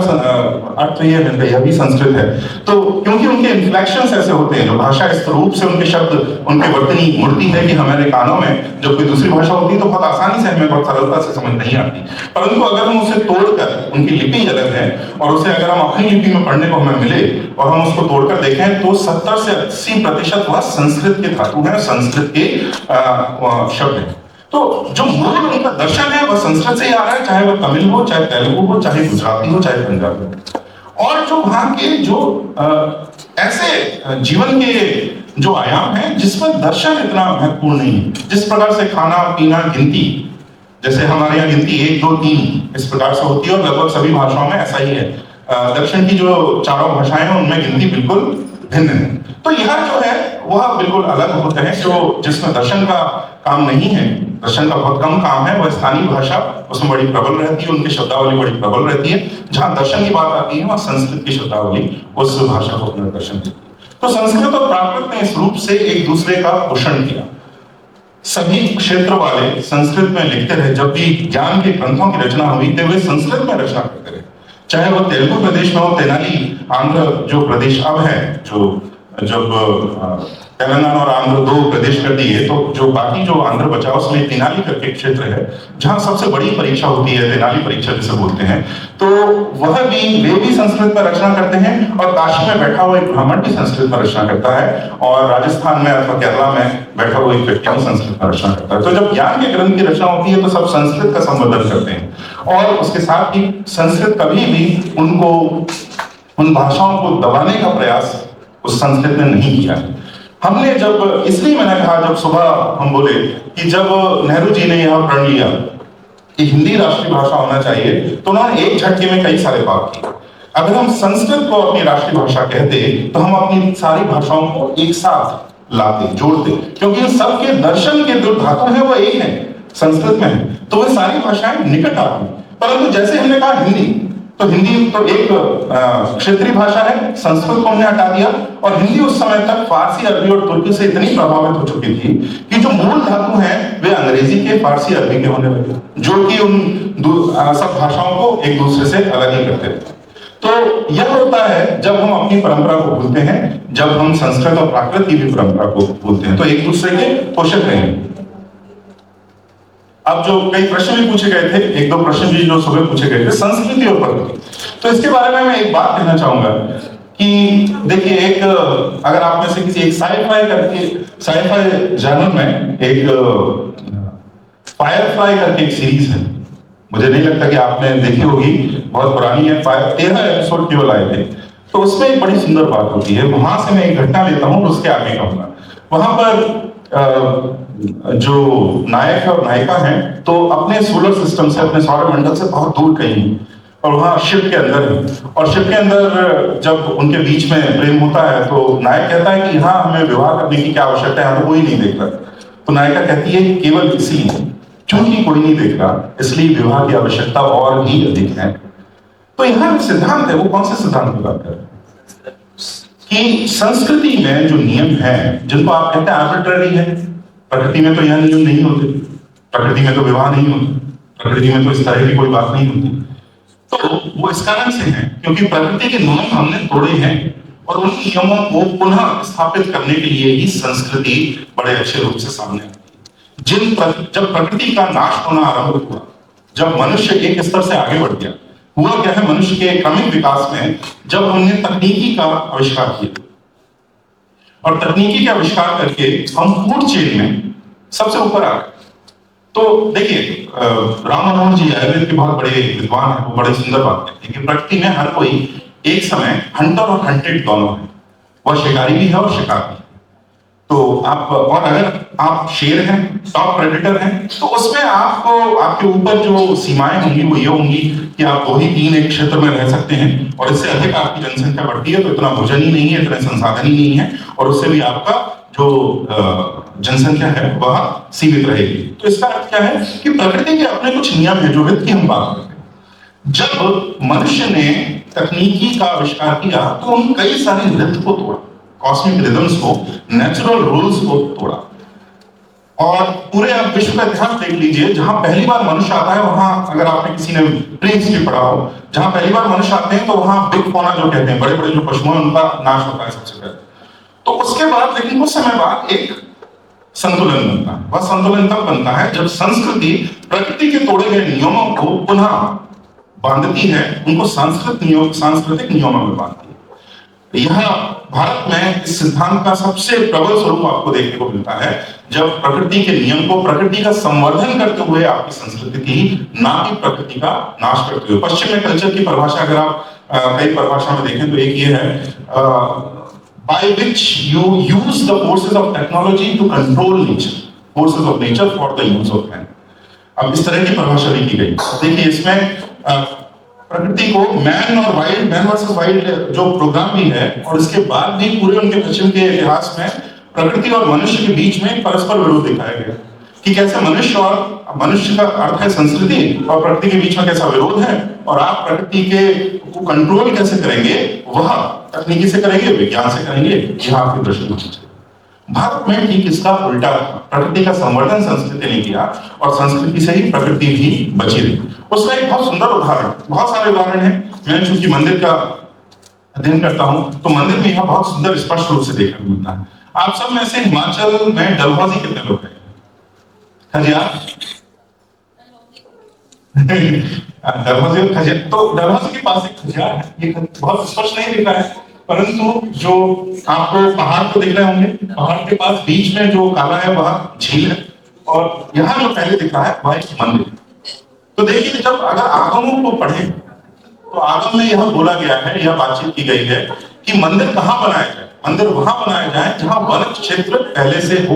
अर्थ ये है, मैंने कहा यह भी संस्कृत है। तो क्योंकि उनके इन्फ्लेक्शंस ऐसे होते हैं, जो भाषा इस रूप से उनके शब्द, उनके वर्तनी मुड़ती है कि हमारे कानों में जब कोई दूसरी भाषा होती है तो बहुत आसानी से हमें, बहुत सरलता से समझ नहीं आती। परंतु अगर हम उसे तोड़कर, उनकी लिपि अलग है, और उसे अगर हम अपनी लिपि में पढ़ने को हमें मिले और हम उसको तोड़कर देखें तो 70 से 80% वह संस्कृत के धातु हैं, संस्कृत के शब्द हैं। तो जो मूल उनका दर्शन है वह संस्कृत से ही आ रहा है, चाहे वह तमिल हो, चाहे तेलुगु हो, चाहे गुजराती हो, चाहे पंजाबी हो। और जो वहां के जो ऐसे जीवन के जो आयाम हैं जिसमें दर्शन इतना महत्वपूर्ण नहीं है, जिस प्रकार से खाना पीना, गिनती, जैसे हमारे यहाँ गिनती 1 2 3 इस प्रकार से होती है, और लगभग सभी भाषाओं में ऐसा ही है। दक्षिण की जो चारों भाषाएं हैं उनमें गिनती बिल्कुल भिन्न है। तो यह जो है वह बिल्कुल अलग होते हैं, जो जिसमें दर्शन का काम नहीं है, दर्शन का बहुत कम काम है, वह स्थानीय भाषा उसमें बड़ी प्रबल रहती है, उनकी शब्दावली बड़ी प्रबल रहती है। जहां दर्शन की बात आती है वहां संस्कृत की शब्दावली उस भाषा को अपना दर्शन देती है। तो संस्कृत और प्राकृत ने इस रूप से एक दूसरे का पोषण किया। सभी क्षेत्र वाले संस्कृत में लिखते रहे, जब भी ज्ञान के ग्रंथों की रचना हुई तो वे संस्कृत में रचना करते रहे, चाहे वो तेलुगु प्रदेश में हो, तेनाली आंध्र जो प्रदेश अब है, जो जब तेलंगाना और आंध्र दो प्रदेश कर दिए, तो जो बाकी जो आंध्र बचा उसमें तेनाली करके एक क्षेत्र है जहां सबसे बड़ी परीक्षा होती है, तेनाली परीक्षा जिसे बोलते हैं। तो वे भी संस्कृत पर रचना करते हैं, और काशी में बैठा हुआ एक ब्राह्मण भी संस्कृत पर रचना करता है, और राजस्थान में अथवा केरला में बैठा हुआ एक व्यक्ति भी संस्कृत पर रचना करता है। तो जब ज्ञान के ग्रंथ की रचना होती है तो सब संस्कृत का संवर्धन करते हैं, और उसके साथ ही संस्कृत कभी भी उनको उन भाषाओं को दबाने का प्रयास उस संस्कृत ने नहीं किया है। हमने जब, इसलिए मैंने कहा जब सुबह हम बोले कि जब नेहरू जी ने यह प्रण लिया कि हिंदी राष्ट्रीय भाषा होना चाहिए, तो उन्होंने एक झटके में कई सारे बात किए। अगर हम संस्कृत को अपनी राष्ट्रीय भाषा कहते तो हम अपनी सारी भाषाओं को एक साथ लाते, जोड़ते, क्योंकि इन सबके दर्शन के जो धातु है वो एक है, संस्कृत में है, तो वे सारी भाषाएं निकट आती। परंतु जैसे हमने कहा हिंदी तो एक क्षेत्रीय भाषा है, संस्कृत को हमने हटा दिया, और हिंदी उस समय तक फारसी, अरबी और तुर्की से इतनी प्रभावित हो चुकी थी कि जो मूल धातु हैं वे अंग्रेजी के, फारसी, अरबी के होने लगे, जो कि उन सब भाषाओं को एक दूसरे से अलग ही करते थे। तो यह होता है जब हम अपनी परंपरा को भूलते हैं, जब हम संस्कृत और प्राकृत की भी परंपरा को भूलते हैं, तो एक दूसरे के पोषक रहेंगे। अब जो कई प्रश्न भी पूछे गए थे, एक दो प्रश्न भी जो सुबह पूछे गए थे संस्कृति और प्रकृति, तो इसके बारे में मैं एक बात कहना चाहूंगा कि देखिए, एक अगर आप में से किसी एक साईफाई जर्नल में एक फायरफ्लाई करके एक सीरीज है, मुझे नहीं लगता कि आपने देखी होगी, बहुत पुरानी है, 13 एपिसोड केवल आए थे। तो उसमें एक बड़ी सुंदर बात होती है, वहां से मैं एक घटना लेता हूं, उसके आगे कहूंगा। वहां पर जो नायक और नायिका हैं तो अपने सोलर सिस्टम से, अपने सौरमंडल से बहुत दूर कहीं, और वहां शिप के अंदर है, और शिप के अंदर जब उनके बीच में प्रेम होता है तो नायक कहता है कि यहाँ हमें विवाह करने की क्या आवश्यकता है, यहाँ तो कोई नहीं देख रहा। तो नायिका कहती है केवल इसलिए क्योंकि कोई नहीं देख रहा, इसलिए विवाह की आवश्यकता और भी अधिक है। तो यहाँ सिद्धांत है, वो कौन से सिद्धांत की बात कर रहे हैं कि संस्कृति में जो नियम है जिनको आप कहते हैं आर्बिट्ररी है, प्रकृति में तो यह नियम नहीं होते, प्रकृति में तो विवाह नहीं होता, प्रकृति में तो इस तरह की कोई बात नहीं होती। तो वो इस कारण से है क्योंकि प्रकृति के नियम हमने तोड़े हैं, और उन नियमों को पुनः स्थापित करने के लिए ही संस्कृति बड़े अच्छे रूप से सामने आती है। जब प्रकृति का नाश होना आरंभ हुआ, जब मनुष्य एक स्तर से आगे बढ़ गया, हुआ क्या है, मनुष्य के क्रमिक विकास में जब हमने तकनीकी का आविष्कार किया, और तकनीकी के आविष्कार करके हम फूड चेन में सबसे ऊपर आ गए। तो देखिए, राम मनोहर जी आयुर्वेद के बहुत बड़े विद्वान हैं, वो बड़े सुंदर बात कहते हैं कि प्रकृति में हर कोई एक समय हंटर और हंटेड दोनों है, वह शिकारी भी है और शिकार भी है। तो आप, और अगर आप शेर हैं, टॉप प्रेडेटर हैं, तो उसमें आपको, आपके ऊपर जो सीमाएं होंगी वो ये होंगी कि आप 2 ही 3 एक क्षेत्र में रह सकते हैं, और इससे अधिक आपकी जनसंख्या बढ़ती है तो इतना भोजन ही नहीं है, इतने संसाधन ही नहीं है, और उससे भी आपका जो जनसंख्या है वह सीमित रहेगी। तो इसका अर्थ क्या है कि प्रकृति के अपने कुछ नियम है, जो वित्त की हम बात करते हैं। जब मनुष्य ने तकनीकी का आविष्कार किया तो उन कई सारे रिथ को तोड़ा, कॉस्मिक रिदम्स को, नेचुरल रूल्स को तोड़ा, और पूरे आप विश्व का इतिहास देख लीजिए, जहां पहली बार मनुष्य आता है वहां, अगर आपने किसी ने प्री हिस्ट्री पढ़ा हो, जहां पहली बार मनुष्य आते हैं तो वहां बिग फौना जो कहते हैं, बड़े बड़े जो पशु हैं उनका नाश होता है सबसे पहले। तो उसके बाद, लेकिन कुछ समय बाद एक संतुलन बनता है। वह संतुलन तब बनता है जब संस्कृति प्रकृति के तोड़े गए नियमों को पुनः बांधती है, उनको सांस्कृतिक नियमों में बांधती है। यह भारत में इस सिद्धांत का सबसे प्रबल स्वरूप आपको देखने को मिलता है, जब प्रकृति के नियम को, प्रकृति का संवर्धन करते हुए आपकी संस्कृति की, ना कि प्रकृति का नाश करते हुए। पश्चिम में कल्चर की परिभाषा अगर आप कई परिभाषा में देखें तो एक ये है, by which you use the forces of technology to control nature, forces of nature for the use of man। अब इस तरह की परिभाषा दी गई। देखिए, इसमें प्रकृति को मैन और वाइल्ड, मैन वर्सेस वाइल्ड जो प्रोग्राम भी है, और इसके बाद भी पूरे उनके पश्चिम के इतिहास में प्रकृति और मनुष्य के बीच में परस्पर विरोध दिखाया गया कि कैसे मनुष्य का अर्थ है संस्कृति, और प्रकृति के बीच में कैसा विरोध है, और आप प्रकृति के को कंट्रोल कैसे करेंगे, वह तकनीकी से करेंगे, विज्ञान से करेंगे, यह आपकी दृष्टि। भारत में ठीक इसका उल्टा, प्रकृति का संवर्धन संस्कृति ने किया, और संस्कृति से ही प्रकृति भी बची रही। उसका एक बहुत सुंदर उदाहरण, बहुत सारे उदाहरण हैं, मैं चूंकि मंदिर का अध्ययन करता हूँ तो मंदिर में यह बहुत सुंदर स्पष्ट रूप से देखने को मिलता है। आप सब में से हिमाचल में डलहौजी कितने लोग हैं? खजियार डलहौजी और खजियार, तो डलहौजी के पास एक खजियार है, ये बहुत स्पष्ट नहीं दिख रहा है, परंतु जो आपको पहाड़ तो दिख रहे होंगे, पहाड़ के पास बीच में जो काला है वह झील है, और यहाँ जो पहले दिख रहा है वह एक मंदिर। तो देखिए कि जब अगर आगमों को पढ़े तो आगम में यह बोला गया है, यह बातचीत की गई है कि मंदिर कहाँ बनाया जाए। मंदिर वहां बनाया जाए जहां वन क्षेत्र पहले से हो,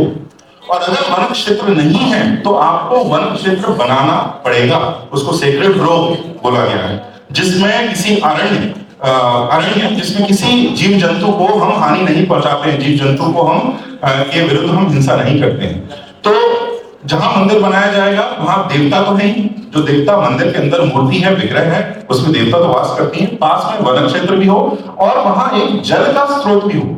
और अगर वन क्षेत्र नहीं है तो आपको वन क्षेत्र बनाना पड़ेगा। उसको सेक्रेड ग्रोव बोला गया है, जिसमें किसी अरण्य जिसमें किसी जीव जंतु को हम हानि नहीं पहुंचाते हैं, जीव जंतु को हम के विरुद्ध हम हिंसा नहीं करते हैं। तो जहां मंदिर बनाया जाएगा वहां देवता तो नहीं, जो देवता मंदिर के अंदर मूर्ति है, विग्रह है, उसमें देवता तो वास करती है। पास में वन क्षेत्र भी हो और वहां एक जल का स्रोत भी हो,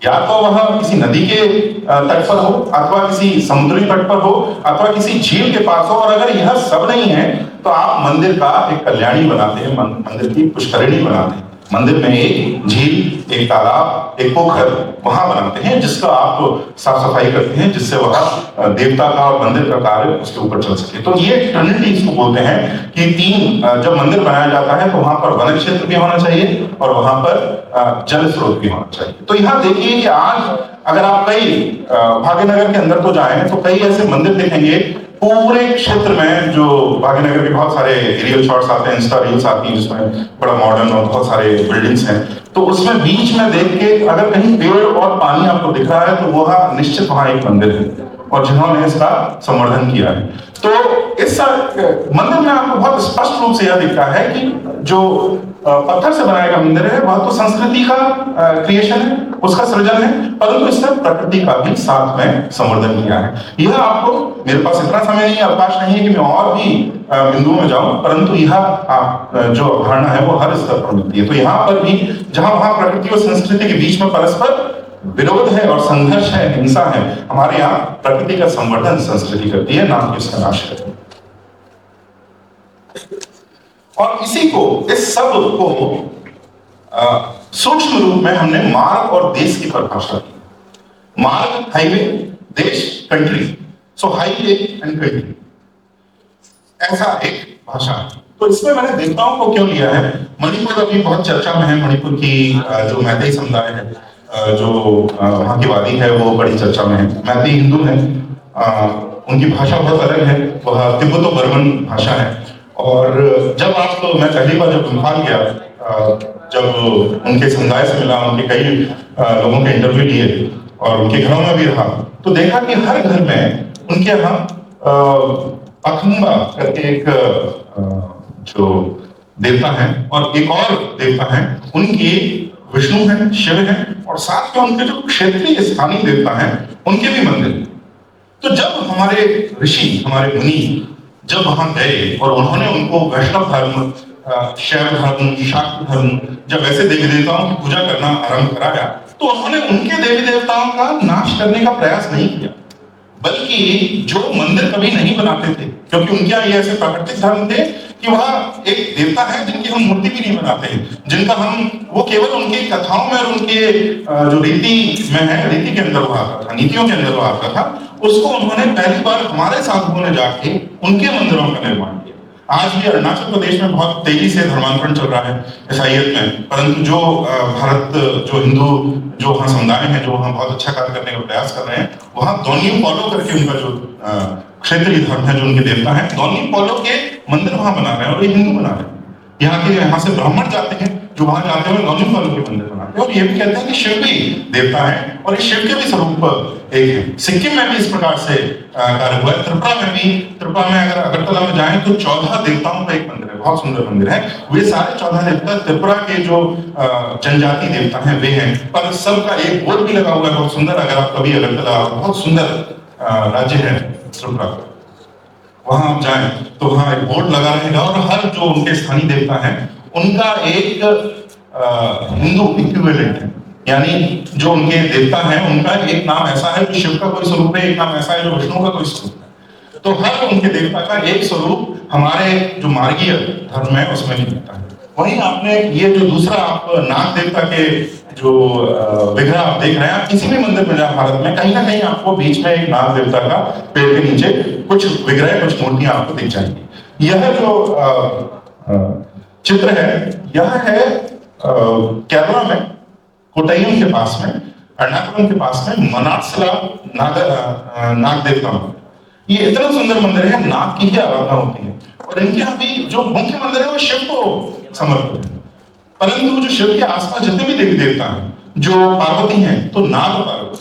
या तो वह किसी नदी के तट पर हो, अथवा किसी समुद्री तट पर हो, अथवा किसी झील के पास हो। और अगर यह सब नहीं है तो आप मंदिर का एक कल्याणी बनाते हैं, मंदिर की पुष्करिणी बनाते हैं। मंदिर में एक झील, एक तालाब, एक पोखर वहां बनाते हैं, जिसका आप साफ सफाई करते हैं, जिससे वह देवता का और मंदिर का कार्य उसके ऊपर चल सके। तो ये ट्रिनिटी इसको बोलते हैं कि तीन, जब मंदिर बनाया जाता है तो वहां पर वन क्षेत्र भी होना चाहिए और वहां पर जल स्रोत भी होना चाहिए। तो यहाँ देखिए कि आज अगर आप कई भाग्यनगर के अंदर तो जाएं तो कई ऐसे मंदिर देखेंगे पूरे क्षेत्र में, जो भाग्यनगर के बहुत सारे एरियल शॉट्स आते हैं, इंस्टा रील्स आती हैं जिसमें बड़ा मॉडर्न और बहुत सारे बिल्डिंग्स हैं, तो उसमें बीच में देख के अगर कहीं पेड़ और पानी आपको दिख रहा है तो वह निश्चित वहां एक मंदिर है और जिन्होंने इसका संवर्धन किया है। तो इस मंदिर में आपको बहुत स्पष्ट रूप से यह दिखता है कि जो पत्थर से बनाया गया मंदिर है वह तो संस्कृति का क्रिएशन है, उसका सृजन है, परंतु इसने प्रकृति का भी साथ में संवर्धन किया है। यह आपको, मेरे पास इतना समय नहीं, अवकाश नहीं है कि मैं और भी बिंदुओं में जाऊं, परंतु यह जो अवधारणा है वो हर स्तर पर मिलती है। तो यहाँ पर भी जहां वहां प्रकृति और संस्कृति के बीच में परस्पर विरोध है और संघर्ष है, हिंसा है, हमारे यहाँ प्रकृति का संवर्धन संस्कृति करती है, ना कि उसका नाश करती है। और इसी को, इस सब को सूक्ष्म रूप में हमने मार्ग और देश की परिभाषा की। मार्ग हाईवे, देश country, so highway and country, ऐसा एक भाषा है। तो इसमें मैंने देवताओं को क्यों लिया है? मणिपुर अभी बहुत चर्चा में है, मणिपुर की जो मैतेई समुदाय है, जो वहाँ की वादी है, वो बड़ी चर्चा में है। मैतेई हिंदू है, उनकी भाषा बहुत अलग है, वह तिब्बतो बर्मन भाषा है। और जब मैं पहली बार जब इम्फाल गया, जब उनके समुदाय से मिला, उनके कई लोगों के इंटरव्यू लिए और उनके घरों में भी रहा, तो देखा कि हर घर में उनके यहाँ अखंबा करके एक जो देवता है और एक और देवता है, उनकी विष्णु है, शिव है, और साथ में उनके जो क्षेत्रीय स्थानीय देवता हैं उनके भी मंदिर। तो जब हमारे ऋषि, हमारे मुनि जब वहां गए और उन्होंने उनको वैष्णव धर्म, शैव धर्म, शाक्त धर्म, जब ऐसे देवी देवताओं की पूजा करना आरंभ कराया, तो उन्होंने उनके देवी देवताओं का नाश करने का प्रयास नहीं किया, बल्कि जो मंदिर कभी नहीं बनाते थे, क्योंकि उनके यहाँ ये ऐसे प्राकृतिक धर्म थे कि वह एक देवता है जिनकी हम मूर्ति भी नहीं बनाते हैं, जिनका वो केवल उनकी कथाओं में और उनके जो रीति में है, रीति के अंदर वो आता था, नीतियों के अंदर वो आता था, उसको उन्होंने पहली बार हमारे साधुओं ने जाके उनके मंदिरों का निर्माण किया। आज भी अरुणाचल प्रदेश में बहुत तेजी से धर्मांतरण चल रहा है ईसाइयत में, परंतु जो भारत, जो हिंदू, जो वहाँ समुदाय है, जो वहाँ बहुत अच्छा कार्य करने का प्रयास कर रहे हैं, वहाँ दोनियो पॉलो करके उनका जो क्षेत्रीय धर्म है, जो उनके देवता हैं, दोनियो पॉलो के मंदिर वहाँ बना रहे हैं और ये हिंदू बना रहे हैं। यहाँ से ब्राह्मण जाते हैं जो वहां जाते हैं दोनियो पॉलो के मंदिर बनाते हैं, और ये भी कहते हैं कि शिव भी देवता है और इस शिव के भी स्वरूप एक है। सिक्किम में भी इस प्रकार से कार्य हुआ है। त्रिपुरा में अगर अगरतला में जाएं तो 14 देवताओं का एक मंदिर है, बहुत सुंदर मंदिर है। वे सारे 14 देवता त्रिपुरा के जो जनजाति देवता हैं वे हैं, पर सबका एक बोर्ड भी लगा हुआ है बहुत सुंदर। अगर आप कभी अगरतला, बहुत सुंदर राज्य है त्रिपुरा, वहां आप जाएं तो वहां एक बोर्ड लगा रहेगा और हर जो उनके स्थानीय देवता हैं उनका एक हिंदू इक्विवेलेंट है, यानी जो उनके देवता हैं उनका एक नाम ऐसा है जो शिव का कोई स्वरूप है, एक नाम ऐसा है जो विष्णु का कोई स्वरूप है। तो हर उनके देवता का एक स्वरूप हमारे जो मार्गीय धर्म है उसमें भी मिलता है। वहीं आपने ये जो दूसरा आप नाग देवता के जो विग्रह आप देख रहे हैं, आप किसी भी मंदिर में जाए भारत में कहीं ना कहीं आपको बीच में एक नाग देवता का पेड़ के नीचे कुछ विग्रह, कुछ मूर्तियां आपको दिख जाएंगी। यह जो चित्र है, यह है केरला में कोट्टयम के पास में, एर्नाकुलम के पास में मनासला नाग देवता मंदिर। ये इतना सुंदर मंदिर है, नाग की ही आराधना होती है। और इनके यहाँ भी जो मुख्य मंदिर है वो शिव को समर्पित है, परंतु जो शिव के आसपास जितने भी देवी देवता हैं, जो पार्वती हैं तो नाग पार्वती,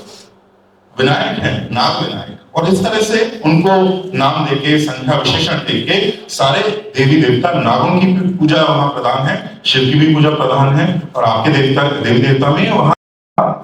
विनायक हैं नाग विनायक, और इस तरह से उनको नाम देके, संख्या विशेषण देके सारे देवी देवता, नागों की भी पूजा वहां प्रधान है, शिव की भी पूजा प्रधान है, और आपके देवी देवता में वहां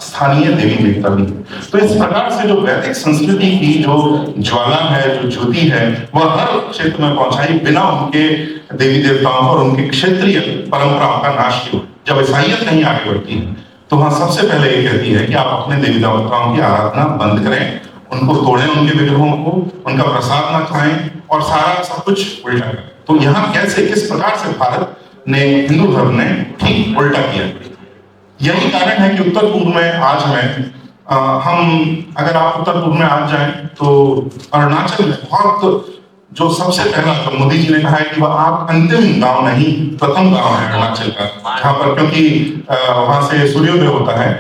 स्थानीय देवी देवता भी। तो इस प्रकार से जो वैदिक संस्कृति की जो ज्वाला है, जो ज्योति है, वह हर क्षेत्र में पहुंचाई बिना उनके देवी देवताओं और उनके क्षेत्रीय परंपराओं का नाश किए। जब ईसाइयत कहीं आगे बढ़ती है तो वहां सबसे पहले ये कहती है कि आप अपने देवी देवताओं की आराधना बंद करें, उनको तोड़ें, उनके विग्रहों को, उनका प्रसाद ना खाएं, और सारा सब कुछ उल्टा करें। तो यहाँ कैसे, किस प्रकार से भारत ने, हिंदू धर्म ने ठीक उल्टा किया। यही कारण है कि उत्तर पूर्व में आज में हम, अगर आप उत्तर पूर्व में आज जाएं तो अरुणाचल में बहुत, जो सबसे पहला, तो मोदी जी ने कहा है कि वह आप अंतिम गांव नहीं, प्रथम गांव है अरुणाचल का, जहां पर, क्योंकि वहां से सूर्योदय होता है।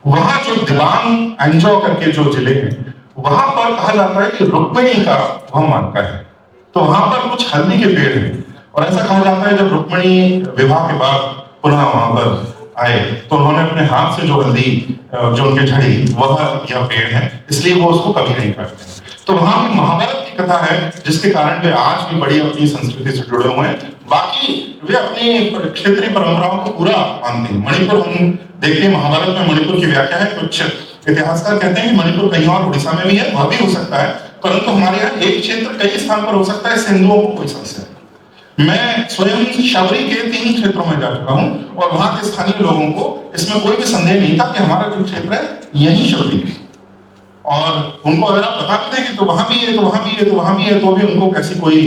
वहां जो दिबांग एंजॉ करके जो जिले हैं, वहां पर कहा जाता है कि रुक्मिणी का वह मानता है। तो वहां पर कुछ हल्दी के पेड़ हैं, और ऐसा कहा जाता है जब रुक्मिणी विवाह के बाद पुनः वहां पर आए तो उन्होंने अपने हाथ से जो हल्दी, जो उनके झड़ी, वह यह पेड़ है, इसलिए वो उसको कभी नहीं काटते। तो वहां भी महाभारत की कथा है, जिसके कारण वे आज भी बड़ी अपनी संस्कृति से जुड़े हुए हैं। बाकी वे अपनी क्षेत्रीय परंपराओं को पूरा मानते हैं। मणिपुर हम देखते हैं, महाभारत में मणिपुर की व्याख्या है, कुछ इतिहासकार कहते हैं कि मणिपुर कहीं और उड़ीसा में भी है, वह भी हो सकता है, परंतु हमारे यहाँ एक क्षेत्र कई स्थान पर हो सकता है, इससे हिंदुओं को कोई समस्या। मैं स्वयं शबरी के 3 क्षेत्रों में जा चुका हूं, और वहां के स्थानीय लोगों को इसमें कोई भी संदेह नहीं था कि हमारा जो क्षेत्र है यही शबरी है। और उनको अगर आप बता दें कि तो वहां भी है, तो वहां भी है, तो वहां भी है, तो भी उनको कैसी कोई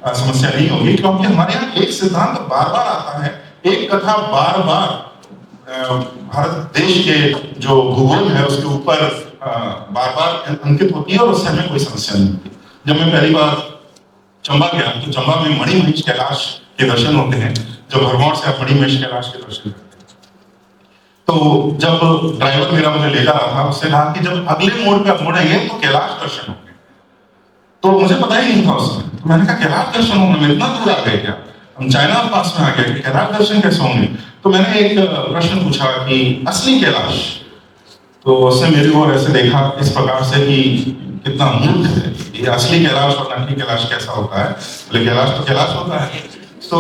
समस्या नहीं होगी, क्योंकि हमारे यहाँ एक सिद्धांत बार बार आता है, एक कथा बार बार भारत देश के जो भूगोल है उसके ऊपर बार बार अंकित होती है, और उससे हमें कोई समस्या नहीं होती। जब मैं पहली बार चंबा गया तो चंबा में मणिमहेश कैलाश के दर्शन होते हैं, जब भरमौर से आप मणिमहेश कैलाश के दर्शन करते हैं। तो जब ड्राइवर मेरा मुझे ले जा रहा था, उससे कहा कि जब अगले मोड़ पे आप मुड़ेंगे तो कैलाश दर्शन होंगे। तो मुझे पता ही नहीं था उसमें, तो मैंने कहा कैलाश दर्शन होंगे, मैं इतना दूर आ गए क्या, हम चाइना पास में आ गए, कैलाश दर्शन कैसे होंगे। तो मैंने एक प्रश्न पूछा कि असली कैलाश, तो उसने मेरी ओर ऐसे देखा इस प्रकार से कि कितना मूर्ख है, ये असली कैलाश और नकली कैलाश कैसा होता है, बोले कैलाश तो कैलाश होता है। तो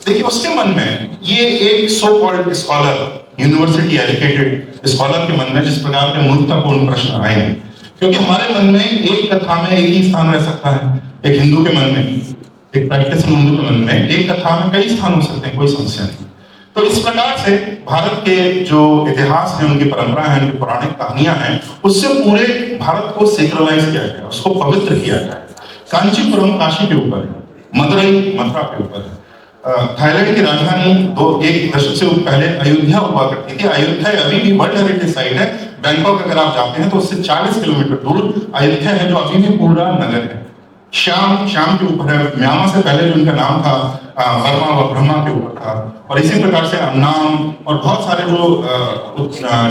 देखिए उसके मन में ये एक so called scholar, university educated scholar के मन में जिस प्रकार के मूर्खतापूर्ण प्रश्न आए हैं, क्योंकि हमारे मन में एक कथा में एक ही स्थान रह सकता है, एक हिंदू के मन में, एक प्रैक्टिस हिंदू के मन में एक कथा में कई स्थान हो सकते हैं, कोई समस्या नहीं। तो इस प्रकार से भारत के जो इतिहास है, उनकी परंपरा है, उनकी पौराणिक कहानियां हैं, उससे पूरे भारत को सेक्युलराइज किया गया, उसको पवित्र किया गया। कांचीपुरम काशी के ऊपर है, मदुरई मथुरा के ऊपर है। थाईलैंड की राजधानी एक दशक से पहले अयोध्या हुआ करती थी। अयोध्या अभी भी वर्ल्ड हेरिटेज साइट है। बैंकॉक अगर आप जाते हैं तो उससे 40 किलोमीटर दूर अयोध्या है, जो अभी भी पूरा नगर है। श्याम के ऊपर है। म्यांमार से पहले जो उनका नाम था बर्मा व ब्रह्मा के ऊपर था। और इसी प्रकार से अन्नाम और बहुत सारे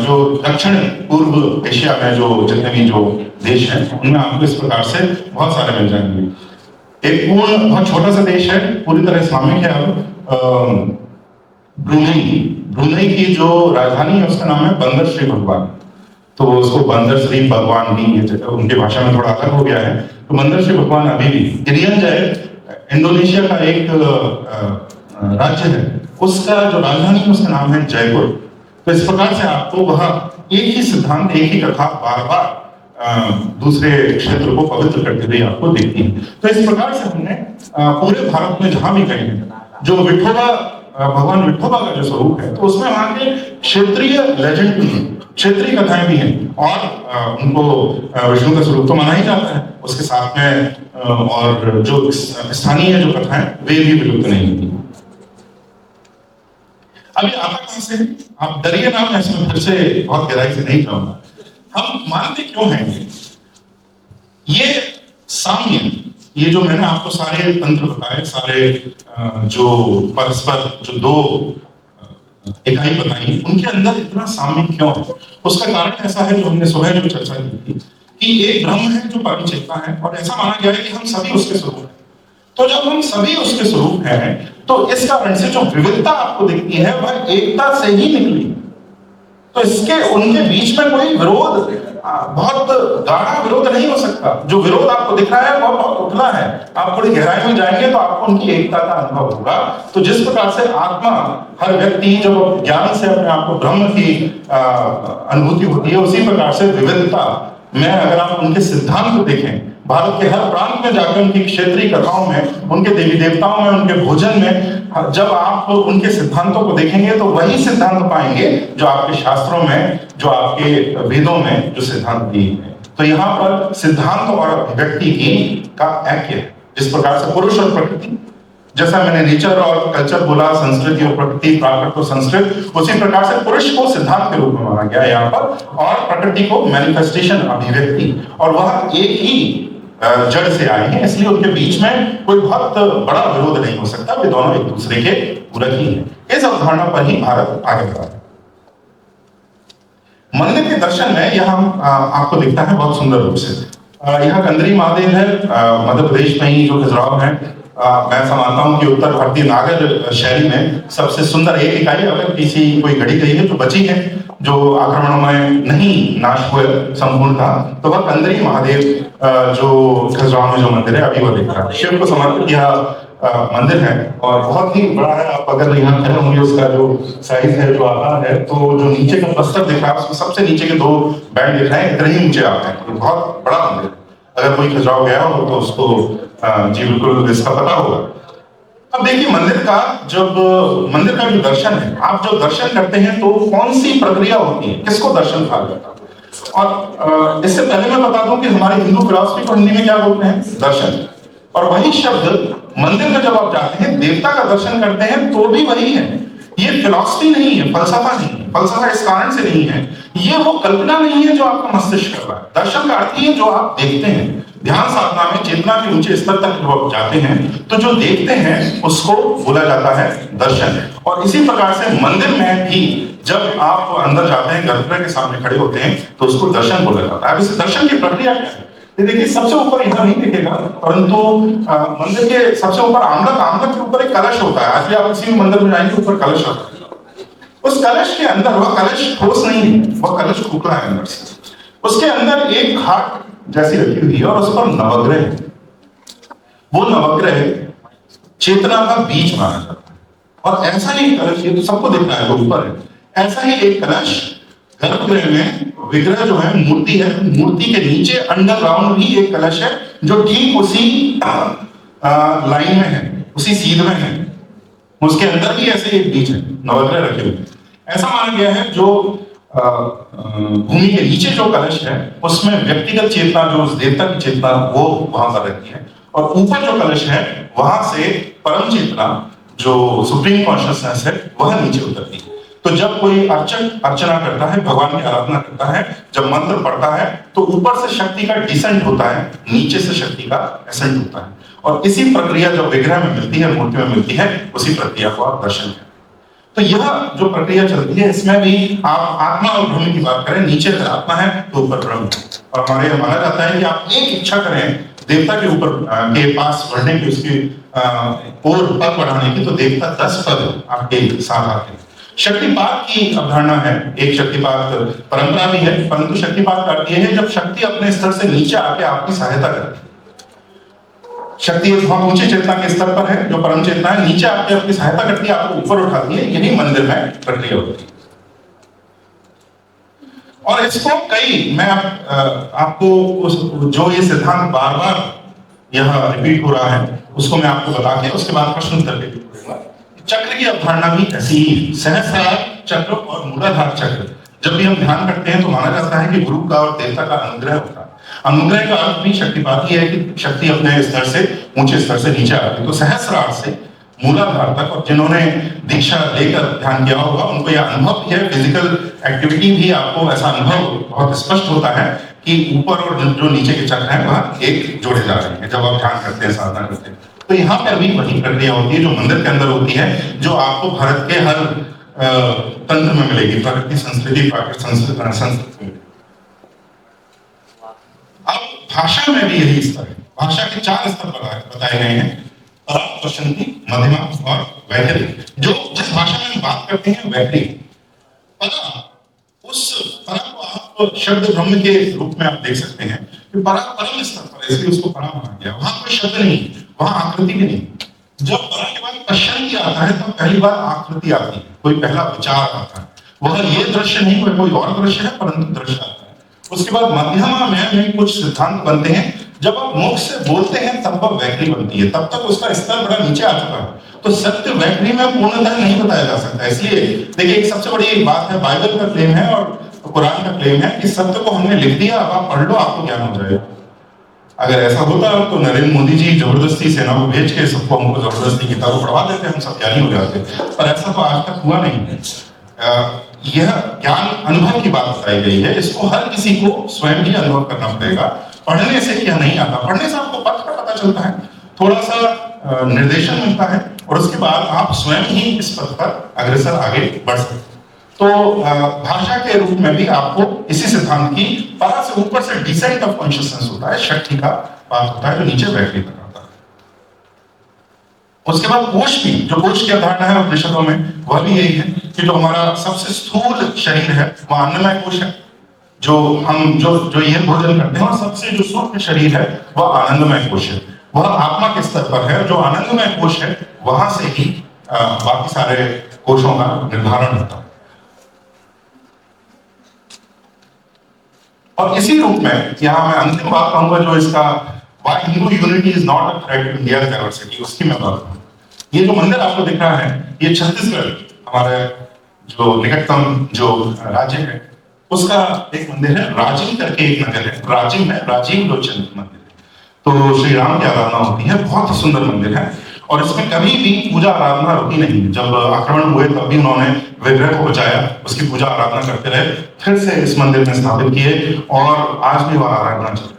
जो दक्षिण पूर्व एशिया में जो जितने भी जो देश हैं, उनमें आपको इस प्रकार से बहुत सारे मिल जाएंगे। एक पूर्ण बहुत छोटा सा देश है, पूरी तरह इस्लामिक है। अब ब्रुनेई की जो राजधानी है उसका नाम है बंदर श्री भगवान, तो उसको बंदर श्री भगवान भी उनके भाषा में थोड़ा अलग हो गया है। तो बंदर श्री भगवान अभी भी इरियन जय इंडोनेशिया का एक राज्य है, उसका जो राजधानी है उसका नाम है जयपुर। तो इस प्रकार से आपको वहां एक ही सिद्धांत, एक ही कथा बार बार दूसरे क्षेत्र को पवित्र करते हुए आपको देखती है। तो इस प्रकार से हमने पूरे भारत में जहां भी गए हैं, जो विठोबा भगवान विठोबा का जो स्वरूप है, तो उसमें वहां के क्षेत्रीय लेजेंड भी हैं, क्षेत्रीय कथाएं भी हैं, और उनको विष्णु का स्वरूप तो माना ही जाता है। उसके साथ में और जो स्थानीय जो कथाएं वे भी विलुप्त नहीं होती। अभी आता कहां से है? आप डरिए ना, मैं इसमें फिर से बहुत गहराई से नहीं जाऊंगा। हम मानते क्यों हैं ये साम्य, ये जो मैंने आपको सारे तंत्र बताए, सारे जो परस्पर जो दो इकाई बताई, उनके अंदर इतना साम्य क्यों है? उसका कारण ऐसा है, जो हमने सुबह जो चर्चा की थी, कि एक ब्रह्म है जो परम चेतना है, और ऐसा माना गया है कि हम सभी उसके स्वरूप हैं। तो जब हम सभी उसके स्वरूप हैं, तो इस कारण से जो विविधता आपको दिखती है वह एकता से ही निकली। तो इसके उनके बीच में कोई विरोध, बहुत गाढ़ा विरोध नहीं हो सकता। जो विरोध आपको दिख रहा है वह बहुत उतला है। आप थोड़ी गहराई में जाएंगे तो आपको उनकी एकता का अनुभव होगा। तो जिस प्रकार से आत्मा, हर व्यक्ति जब ज्ञान से अपने आप को ब्रह्म की अनुभूति होती है, उसी प्रकार से विविधता में अगर आप उनके सिद्धांत को देखें, भारत के हर प्रांत में जाकर उनकी क्षेत्रीय कथाओं में, उनके देवी देवताओं में, उनके भोजन में, जब आप उनके सिद्धांतों को देखेंगे तो वही सिद्धांत पाएंगे जो आपके शास्त्रों में, जो आपके वेदों में जो सिद्धांत दिए हैं। तो यहाँ पर सिद्धांत और अभिव्यक्ति की का ऐक्य है। जिस प्रकार से पुरुष और प्रकृति, जैसा मैंने नेचर और कल्चर बोला, संस्कृति और प्रकृति, प्राकृत और संस्कृत, उसी प्रकार से पुरुष को सिद्धांत के रूप में माना गया यहाँ पर, और प्रकृति को मैनिफेस्टेशन, अभिव्यक्ति, और वह एक ही जड़ से आए हैं, इसलिए उनके बीच में कोई बहुत बड़ा विरोध नहीं हो सकता। वे दोनों एक दूसरे के पूरक ही हैं। इस अवधारणा पर ही भारत आगे बढ़ा है। मंदिर के दर्शन में यहाँ आपको दिखता है बहुत सुंदर रूप से। यहाँ कंदरी महादेव है, मध्य प्रदेश में ही जो खजुराहो है। मैं समझता हूँ कि उत्तर भारतीय नागर शैली में सबसे सुंदर एक इकाई अगर किसी कोई गढ़ी गई है जो बची है, जो आक्रमणों में नहीं नाश हुए संपूर्ण था, तो वह कंदरी महादेव जो खजुराहो में जो मंदिर है अभी वो दिख रहा है। शिव को समर्पित यह मंदिर है और बहुत ही बड़ा है। आप अगर यहाँ खड़े होंगे, उसका जो साइज है, जो आकार है, तो जो नीचे का पत्थर दिख रहा है, उसमें सबसे नीचे के दो बैंड दिख रहे हैं, इतने ही ऊंचे आते हैं। बहुत बड़ा मंदिर है। अगर कोई खजुराहो गया हो तो उसको जी बिल्कुल इसका पता होगा। अब देखिए, मंदिर का जो दर्शन है, आप जब दर्शन करते हैं तो कौन सी प्रक्रिया होती है, किसको दर्शन कहा जाता है? और इससे पहले मैं बता दूं कि हमारी हिंदू फिलॉसफी को हिंदी में क्या बोलते हैं? दर्शन। और वही शब्द मंदिर में जब आप जाते हैं, देवता का दर्शन करते हैं, तो भी वही है। ये फिलॉसफी नहीं है, फलसफा नहीं है। फलसफा इस कारण से नहीं है, ये वो कल्पना नहीं है जो आपका मस्तिष्क कर रहा है। दर्शन का अर्थ ही है जो आप देखते हैं। ध्यान साधना में चेतना के ऊंचे स्तर तक जब आप जाते हैं तो जो देखते हैं उसको बोला जाता है दर्शन। और इसी प्रकार से मंदिर में भी जब आप अंदर जाते हैं, गर्भगृह के सामने खड़े होते हैं, तो उसको दर्शन बोला जाता है। अब इस दर्शन की प्रक्रिया क्या है? देखिए, सबसे ऊपर यहाँ नहीं दिखेगा, परंतु मंदिर के सबसे ऊपर आमलक के ऊपर एक कलश होता है। आज भी आप किसी भी मंदिर में जाएंगे, ऊपर कलश होता है। उस कलश के अंदर, वह कलश ठोस नहीं है, वह कलश खोखला है अंदर से। उसके अंदर एक खाट जैसी रखी हुई है और उस पर नवग्रह है। वो नवग्रह चेतना का बीज माना जाता है। और ऐसा ही कलश, ये तो सबको दिख रहा है, वो ऊपर है, ऐसा ही एक कलश गर्भगृह में, विग्रह जो है, मूर्ति है, मूर्ति के नीचे अंडरग्राउंड भी एक कलश है, जो ठीक उसी लाइन में है, उसी सीध में है। उसके अंदर भी ऐसे एक बीज है, नवग्रह रखे हुए। ऐसा माना गया है जो भूमि के नीचे जो कलश है, उसमें व्यक्तिगत चेतना, जो उस देवता की चेतना, वो वहां पर रहती है। और ऊपर जो कलश है, वहां से परम चेतना, जो सुप्रीम कॉन्शियसनेस है, वह नीचे उतरती है। तो जब कोई अर्चक अर्चना करता है, भगवान की आराधना करता है, जब मंत्र पढ़ता है, तो ऊपर से शक्ति का डिसेंट होता है, नीचे से शक्ति का एसेंट होता है। और इसी प्रक्रिया जो विग्रह में मिलती है, मूर्ति में मिलती है, उसी प्रक्रिया को आप दर्शन करें। तो यह जो प्रक्रिया चलती है, इसमें भी आप आत्मा और ब्रह्म की बात करें, नीचे अगर आत्मा है तो ऊपर ब्रह्म। और हमारे यहाँ माना जाता है कि आप एक इच्छा करें देवता के ऊपर के पास बढ़ने की, उसकी और पद बढ़ाने की, तो देवता 10 पद आपके साथ आते हैं। शक्तिपात की अवधारणा है, एक शक्तिपात परंपरा भी है, परंतु शक्तिपात का अर्थ यह है जब शक्ति अपने स्तर से नीचे आके आपकी सहायता करती है। शक्ति बहुत ऊंचे चेतना के स्तर पर है, जो परम चेतना है, नीचे आके आपकी सहायता करती है, आपको ऊपर उठाती है। यही मंदिर में प्रक्रिया होती है। और इसको मैं आपको जो ये सिद्धांत बार बार यह रिपीट हो रहा है, उसको मैं आपको बता के उसके बाद प्रश्न उत्तर देंगे। चक्र की अवधारणा भी ऐसी ही, सहस्रार चक्र और मूलाधार चक्र। जब भी हम ध्यान करते हैं तो माना जाता है कि गुरु का और देवता का अनुग्रह होता है। अनुग्रह का अर्थ भी शक्तिपात ही है कि शक्ति अपने स्तर से ऊंचे स्तर से नीचे आती है। तो सहस्रार से मूलाधार तक, और जिन्होंने दीक्षा लेकर ध्यान किया होगा उनको यह अनुभव भी है, फिजिकल एक्टिविटी भी आपको ऐसा अनुभव बहुत स्पष्ट होता है कि ऊपर और जो नीचे के चक्र हैं वह एक जोड़े जा रहे हैं जब आप ध्यान करते हैं, साधना करते हैं। तो यहाँ पर भी वही प्रक्रिया होती है जो मंदिर के अंदर होती है, जो आपको भारत के हर तंत्र में मिलेगी, प्रकृति, संस्कृति, प्राकृतिक संस्कृति में। अब भाषा में भी यही स्तर है। भाषा के 4 स्तर बताए गए हैं, परम, प्रशंति, मध्यमा और वैखरी। जो जिस भाषा में हम बात करते हैं वैखरी, परा, उस परा को आप शब्द ब्रह्म के रूप में आप देख सकते हैं कि परा परम स्तर पर, इसलिए उसको परा माना गया। वहां कोई शब्द नहीं, वहां आकृति भी नहीं। जब परा के बाद प्रशंति आता है तब पहली बार आकृति आती है, कोई पहला विचार आता है। वह ये दृश्य नहीं, वह कोई और दृश्य है, परंतु दृश्य आता है। उसके बाद मध्यमा में कुछ सिद्धांत बनते हैं। जब आप मुख से बोलते हैं तब वह वैखरी बनती है, तब तक उसका स्तर बड़ा नीचे आ चुका है। तो सत्य वैखरी में पूर्णतः नहीं बताया जा सकता। इसलिए देखिए, एक सबसे बड़ी एक बात है, बाइबल का क्लेम है और कुरान का क्लेम है कि सत्य को हमने लिख दिया, अब आप पढ़ लो, आपको ज्ञान हो जाएगा। अगर ऐसा होता तो नरेंद्र मोदी जी जबरदस्ती सेना को भेज के सबको हमको जबरदस्ती किताबें पढ़वा देते, हम सब ज्ञानी हो जाते, पर ऐसा तो आज तक हुआ नहीं। यह ज्ञान अनुभव की बात बताई गई है, इसको हर किसी को स्वयं ही अनुभव करना पड़ेगा। पढ़ने से क्या नहीं आता, पढ़ने से आपको पथ का पता चलता है, थोड़ा सा निर्देशन मिलता है, और उसके बाद आप स्वयं ही इस पथ पर अग्रसर आगे बढ़ सकते हैं। तो भाषा के रूप में भी आपको इसी सिद्धांत की परा से ऊपर से डिसेंट ऑफ कॉन्शियसनेस होता है, शक्ति का बात होता है, जो नीचे वैखरी तक आता है। उसके बाद कोश भी, जो कोश की अवधारणा है उपनिषदों में, वह भी यही है कि जो हमारा सबसे स्थूल शरीर है वह अन्नमय कोश है, जो हम जो ये भोजन करते हैं, और सबसे जो सूक्ष्म शरीर है वह आनंदमय कोश है। वह आत्मा के स्तर पर है, जो आनंदमय कोश है वहां से ही बाकी सारे कोशों का निर्धारण होता है। और इसी रूप में यहाँ मैं अंतिम बात कहूंगा, जो इसका why Hindu unity is not a threat to India diversity, उसकी मैं बात करूँ। ये जो मंदिर आपको दिख रहा है, ये छत्तीसगढ़ हमारे जो निकटतम जो राज्य है उसका एक मंदिर है। राजिम करके एक नगर है, राजिम है, राजीव लोचन मंदिर है। तो श्री राम की आराधना होती है, बहुत ही सुंदर मंदिर है, और इसमें कभी भी पूजा आराधना रुकी नहीं। जब आक्रमण हुए तब भी उन्होंने विग्रह को बचाया, उसकी पूजा आराधना करते रहे, फिर से इस मंदिर में स्थापित किए, और आज भी वह आराधना चल रही है।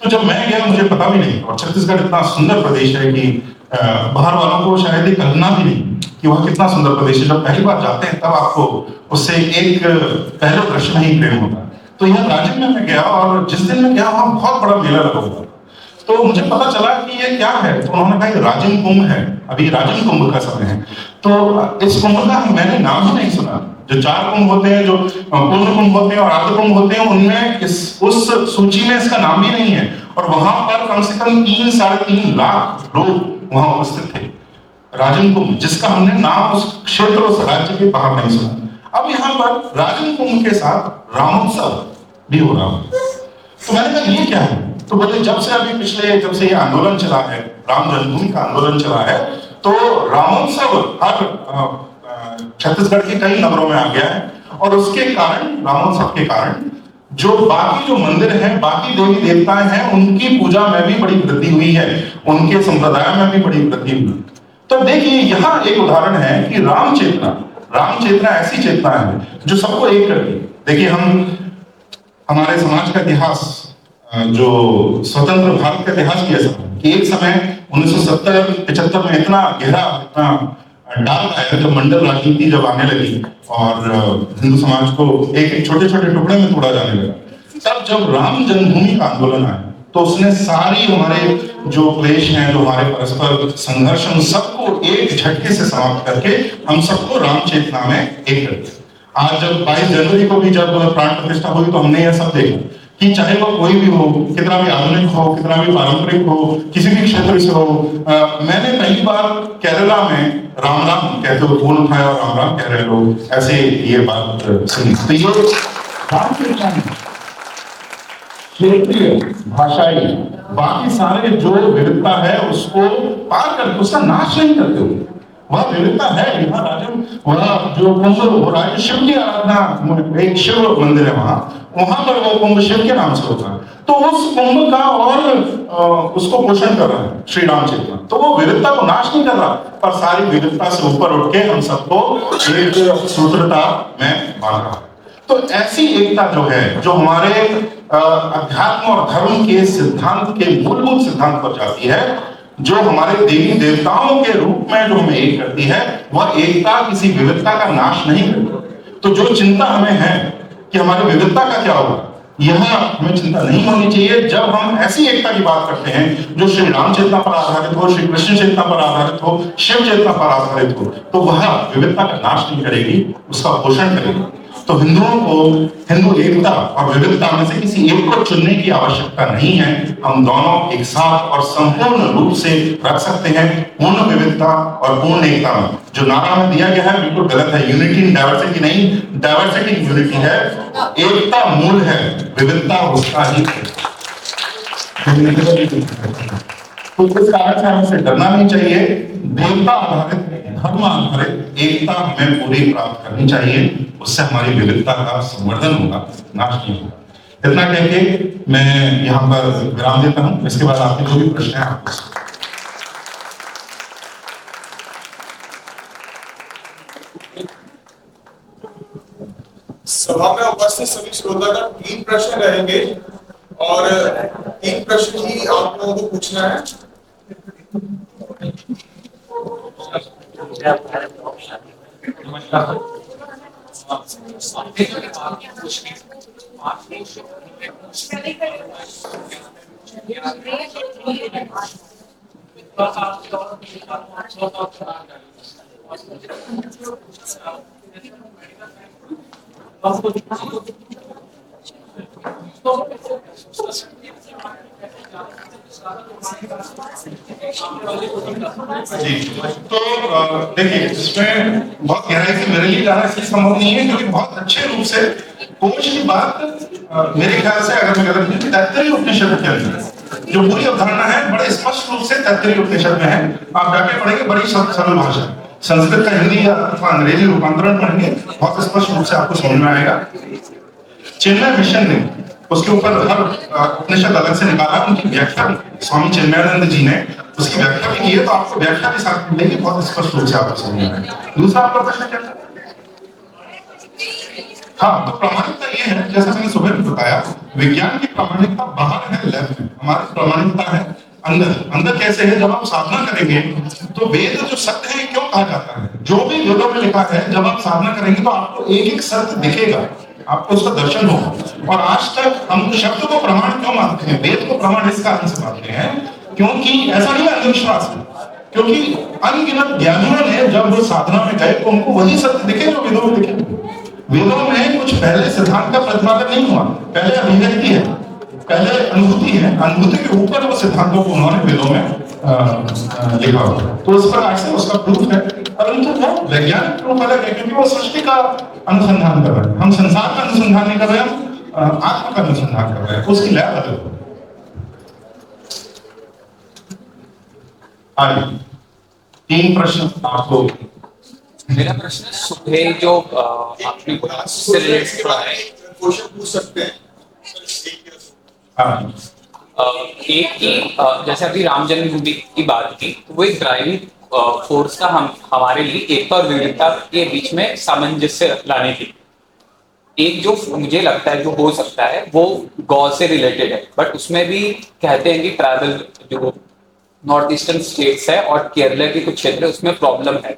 तो जब मैं गया मुझे पता भी नहीं, और छत्तीसगढ़ इतना सुंदर प्रदेश है कि बाहर वालों को शायद ये कल्पना भी नहीं कि वह कितना सुंदर प्रदेश है। जब पहली बार जाते हैं तब आपको उससे एक पहले दृश्य में ही प्रेम होता है। तो यह राजिम में मैं गया, और जिस दिन मैं गया वहां बहुत बड़ा मेला लगा हुआ था। तो मुझे पता चला कि ये क्या है, तो उन्होंने कहा राजिम कुंभ है, अभी राजिम कुंभ का समय है। तो इस कुंभ का मैंने नाम ही नहीं सुना। जो 4 कुंभ होते हैं, जो पूर्ण कुंभ होते हैं और आधे कुंभ होते हैं, उनमें उस सूची में इसका नाम भी नहीं है। और वहां पर कम से कम 3-3.5 लाख लोग वहां उपस्थित थे। राजिम कुंभ, जिसका हमने नाम उस क्षेत्र, उस राज्य के बाहर नहीं सुना। अब यहाँ पर राजिम कुंभ के साथ रामोत्सव भी हो रहा है। तो मैंने कहा ये क्या है, तो बोले जब से ये आंदोलन चला है, राम जन्मभूमि का आंदोलन चला है, तो रामोत्सव हर छत्तीसगढ़ के कई नगरों में आ गया है, और उसके कारण, रामोत्सव के कारण, जो बाकी मंदिर हैं, बाकी देवी देवता हैं, उनकी पूजा में भी बड़ी वृद्धि हुई है, उनके संप्रदाय में भी बड़ी वृद्धि हुई। तो देखिए यहाँ एक उदाहरण है कि राम चेतना ऐसी चेतना है जो सबको एक करती है। देखिए हमारे समाज का इतिहास, जो स्वतंत्र भारत का इतिहास भी ऐसा कि एक समय 1970-75 में इतना गहरा, इतना डार्क आया जब मंडल राजनीति जब आने लगी और हिंदू समाज को एक छोटे छोटे टुकड़े में तोड़ा जाने लगा। तब जब राम जन्मभूमि का आंदोलन आया तो उसने सारी हमारे जो क्लेश हैं, जो हमारे परस्पर संघर्ष, उन सबको एक झटके से समाप्त करके हम सबको राम चेतना में एक कर दिया। आज जब 22 जनवरी को भी जब प्राण प्रतिष्ठा हुई तो हमने यह सब देखा कि चाहे वो कोई भी हो, कितना भी आधुनिक हो, कितना भी पारंपरिक हो, किसी भी क्षेत्र से हो। मैंने पहली बार केरला में राम राम कहते हुए फोन उठाया और राम राम कह रहे लोग, ऐसे ये बात सुनी। तो ये क्षेत्रीय, भाषाई, बाकी सारे जो विविधता है उसको पार करके उसका नाश नहीं करते हुए वह विविधता है यहाँ राजन। वह जो कुंभ हो रहा है, शिव की आराधना, एक शिव मंदिर है वहां, वहां पर वो कुंभ शिव के नाम से होता है। तो उस कुंभ का और उसको पोषण कर रहा है श्री राम चेतना। तो वो विविधता को नाश नहीं कर रहा, पर सारी विविधता से ऊपर उठ के हम सबको एक सूत्रता में बांध रहा है। तो ऐसी एकता जो है, जो हमारे अध्यात्म और धर्म के सिद्धांत के मूलभूत सिद्धांत पर जाती है, जो हमारे देवी देवताओं के रूप में जो हमें एक करती है, वह एकता किसी विविधता का नाश नहीं करती। तो जो चिंता हमें है कि हमारी विविधता का क्या होगा, यह हमें चिंता नहीं होनी चाहिए। जब हम ऐसी एकता की बात करते हैं जो श्री राम चेतना पर आधारित हो, श्री कृष्ण चेतना पर आधारित हो, शिव चेतना पर आधारित हो, तो वह विविधता का नाश नहीं करेगी, उसका पोषण करेगी। तो हिंदुओं को हिंदू एकता और विविधता में से किसी एक को चुनने की आवश्यकता नहीं है। हम दोनों एक साथ और संपूर्ण रूप से रख सकते हैं, पूर्ण विविधता और पूर्ण एकता में। जो नारा में दिया गया है बिल्कुल गलत है, यूनिटी इन डाइवर्सिटी नहीं, डाइवर्सिटी इन यूनिटी है। एकता मूल है, विविधता उसका ही है। तो इस कारण से हमें डरना नहीं चाहिए। देवता आधारित, धर्म आधारित एकता हमें पूरी प्राप्त करनी चाहिए। उससे हमारी विविधता का संवर्धन होगा, नाश नहीं होगा। इतना कह के मैं यहाँ पर विराम देता हूँ। इसके बाद आपके जो भी प्रश्न है आप सभा में उपस्थित सभी श्रोतागण 3 प्रश्न रहेंगे और 3 प्रश्न ही आप लोगों को पूछना है। जी, तो देखिए, इसमें बहुत गहराई से मेरे लिए जाना इसलिए संभव नहीं है, क्योंकि बहुत अच्छे रूप से कोश की बात मेरे ख्याल से, अगर मैं गलत नहीं, तैत्तरीय उपनिषद के अंदर जो पूरी अवधारणा है बड़े स्पष्ट रूप से तैत्तरीय उपनिषद में है। आप जाके पढ़ेंगे, बड़ी सरल भाषा, संस्कृत का हिंदी या अथवा अंग्रेजी रूपांतरण पढ़ेंगे, बहुत स्पष्ट रूप से आपको समझ में आएगा। चेन्नई मिशन ने उसके ऊपर हर उपनिषद अलग से निकाला, उनकी व्याख्या स्वामी चिन्मयानंद जी ने उसकी व्याख्या भी की है, तो आपको व्याख्या भी साथ मिलेगी, बहुत स्पष्ट रूप से आपको समझ में आएगा। दूसरा आपका प्रश्न क्या था? हाँ, तो प्रामाणिकता ये है, जैसा मैंने सुबह भी बताया, विज्ञान की प्रामाणिकता बाहर है, लैब में। हमारी प्रामाणिकता है अंदर। अंदर कैसे है? जब आप साधना करेंगे तो वेद जो सत्य है, क्यों कहा जाता है, जो भी वेदों में लिखा है, जब आप साधना करेंगे तो आपको एक एक सत्य दिखेगा, आपको उसका दर्शन होगा। और आज तक हम शब्द को प्रमाण क्यों मानते हैं, वेद को प्रमाण इस कारण से मानते हैं क्योंकि ऐसा नहीं है अंधविश्वास है, क्योंकि अनगिनत ज्ञानियों ने जब वो साधना में गए तो उनको वही सत्य दिखे जो वेदों में दिखे। वेदों में कुछ पहले सिद्धांत का प्रतिपादन नहीं हुआ, पहले अभिव्यक्ति है, पहले अनुभूति है, अनुभूति के ऊपर वो सिद्धांतों को उन्होंने वेदों में लिखा हुआ। तो इस प्रकार से उसका प्रूफ है, परंतु वो वैज्ञानिक प्रूफ अलग है, क्योंकि वो सृष्टि का अनुसंधान कर रहे हैं। हम संसार का अनुसंधान नहीं कर रहे, हम आत्मा का अनुसंधान कर रहे हैं, उसकी लैब अलग है। आगे 3 प्रश्न आपको। मेरा प्रश्न सुबह जो आपने बोला उससे रिलेटेड है, क्वेश्चन पूछ सकते हैं। एक की जैसे अभी राम जन्मभूमि की बात की, तो वो एक ड्राइविंग फोर्स का हमारे लिए एकता और विविधता के बीच में सामंजस्य लाने की। एक जो मुझे लगता है जो हो सकता है वो गौ से रिलेटेड है, बट उसमें भी कहते हैं कि ट्राइबल जो नॉर्थ ईस्टर्न स्टेट्स है और केरला के कुछ क्षेत्र उसमें प्रॉब्लम है।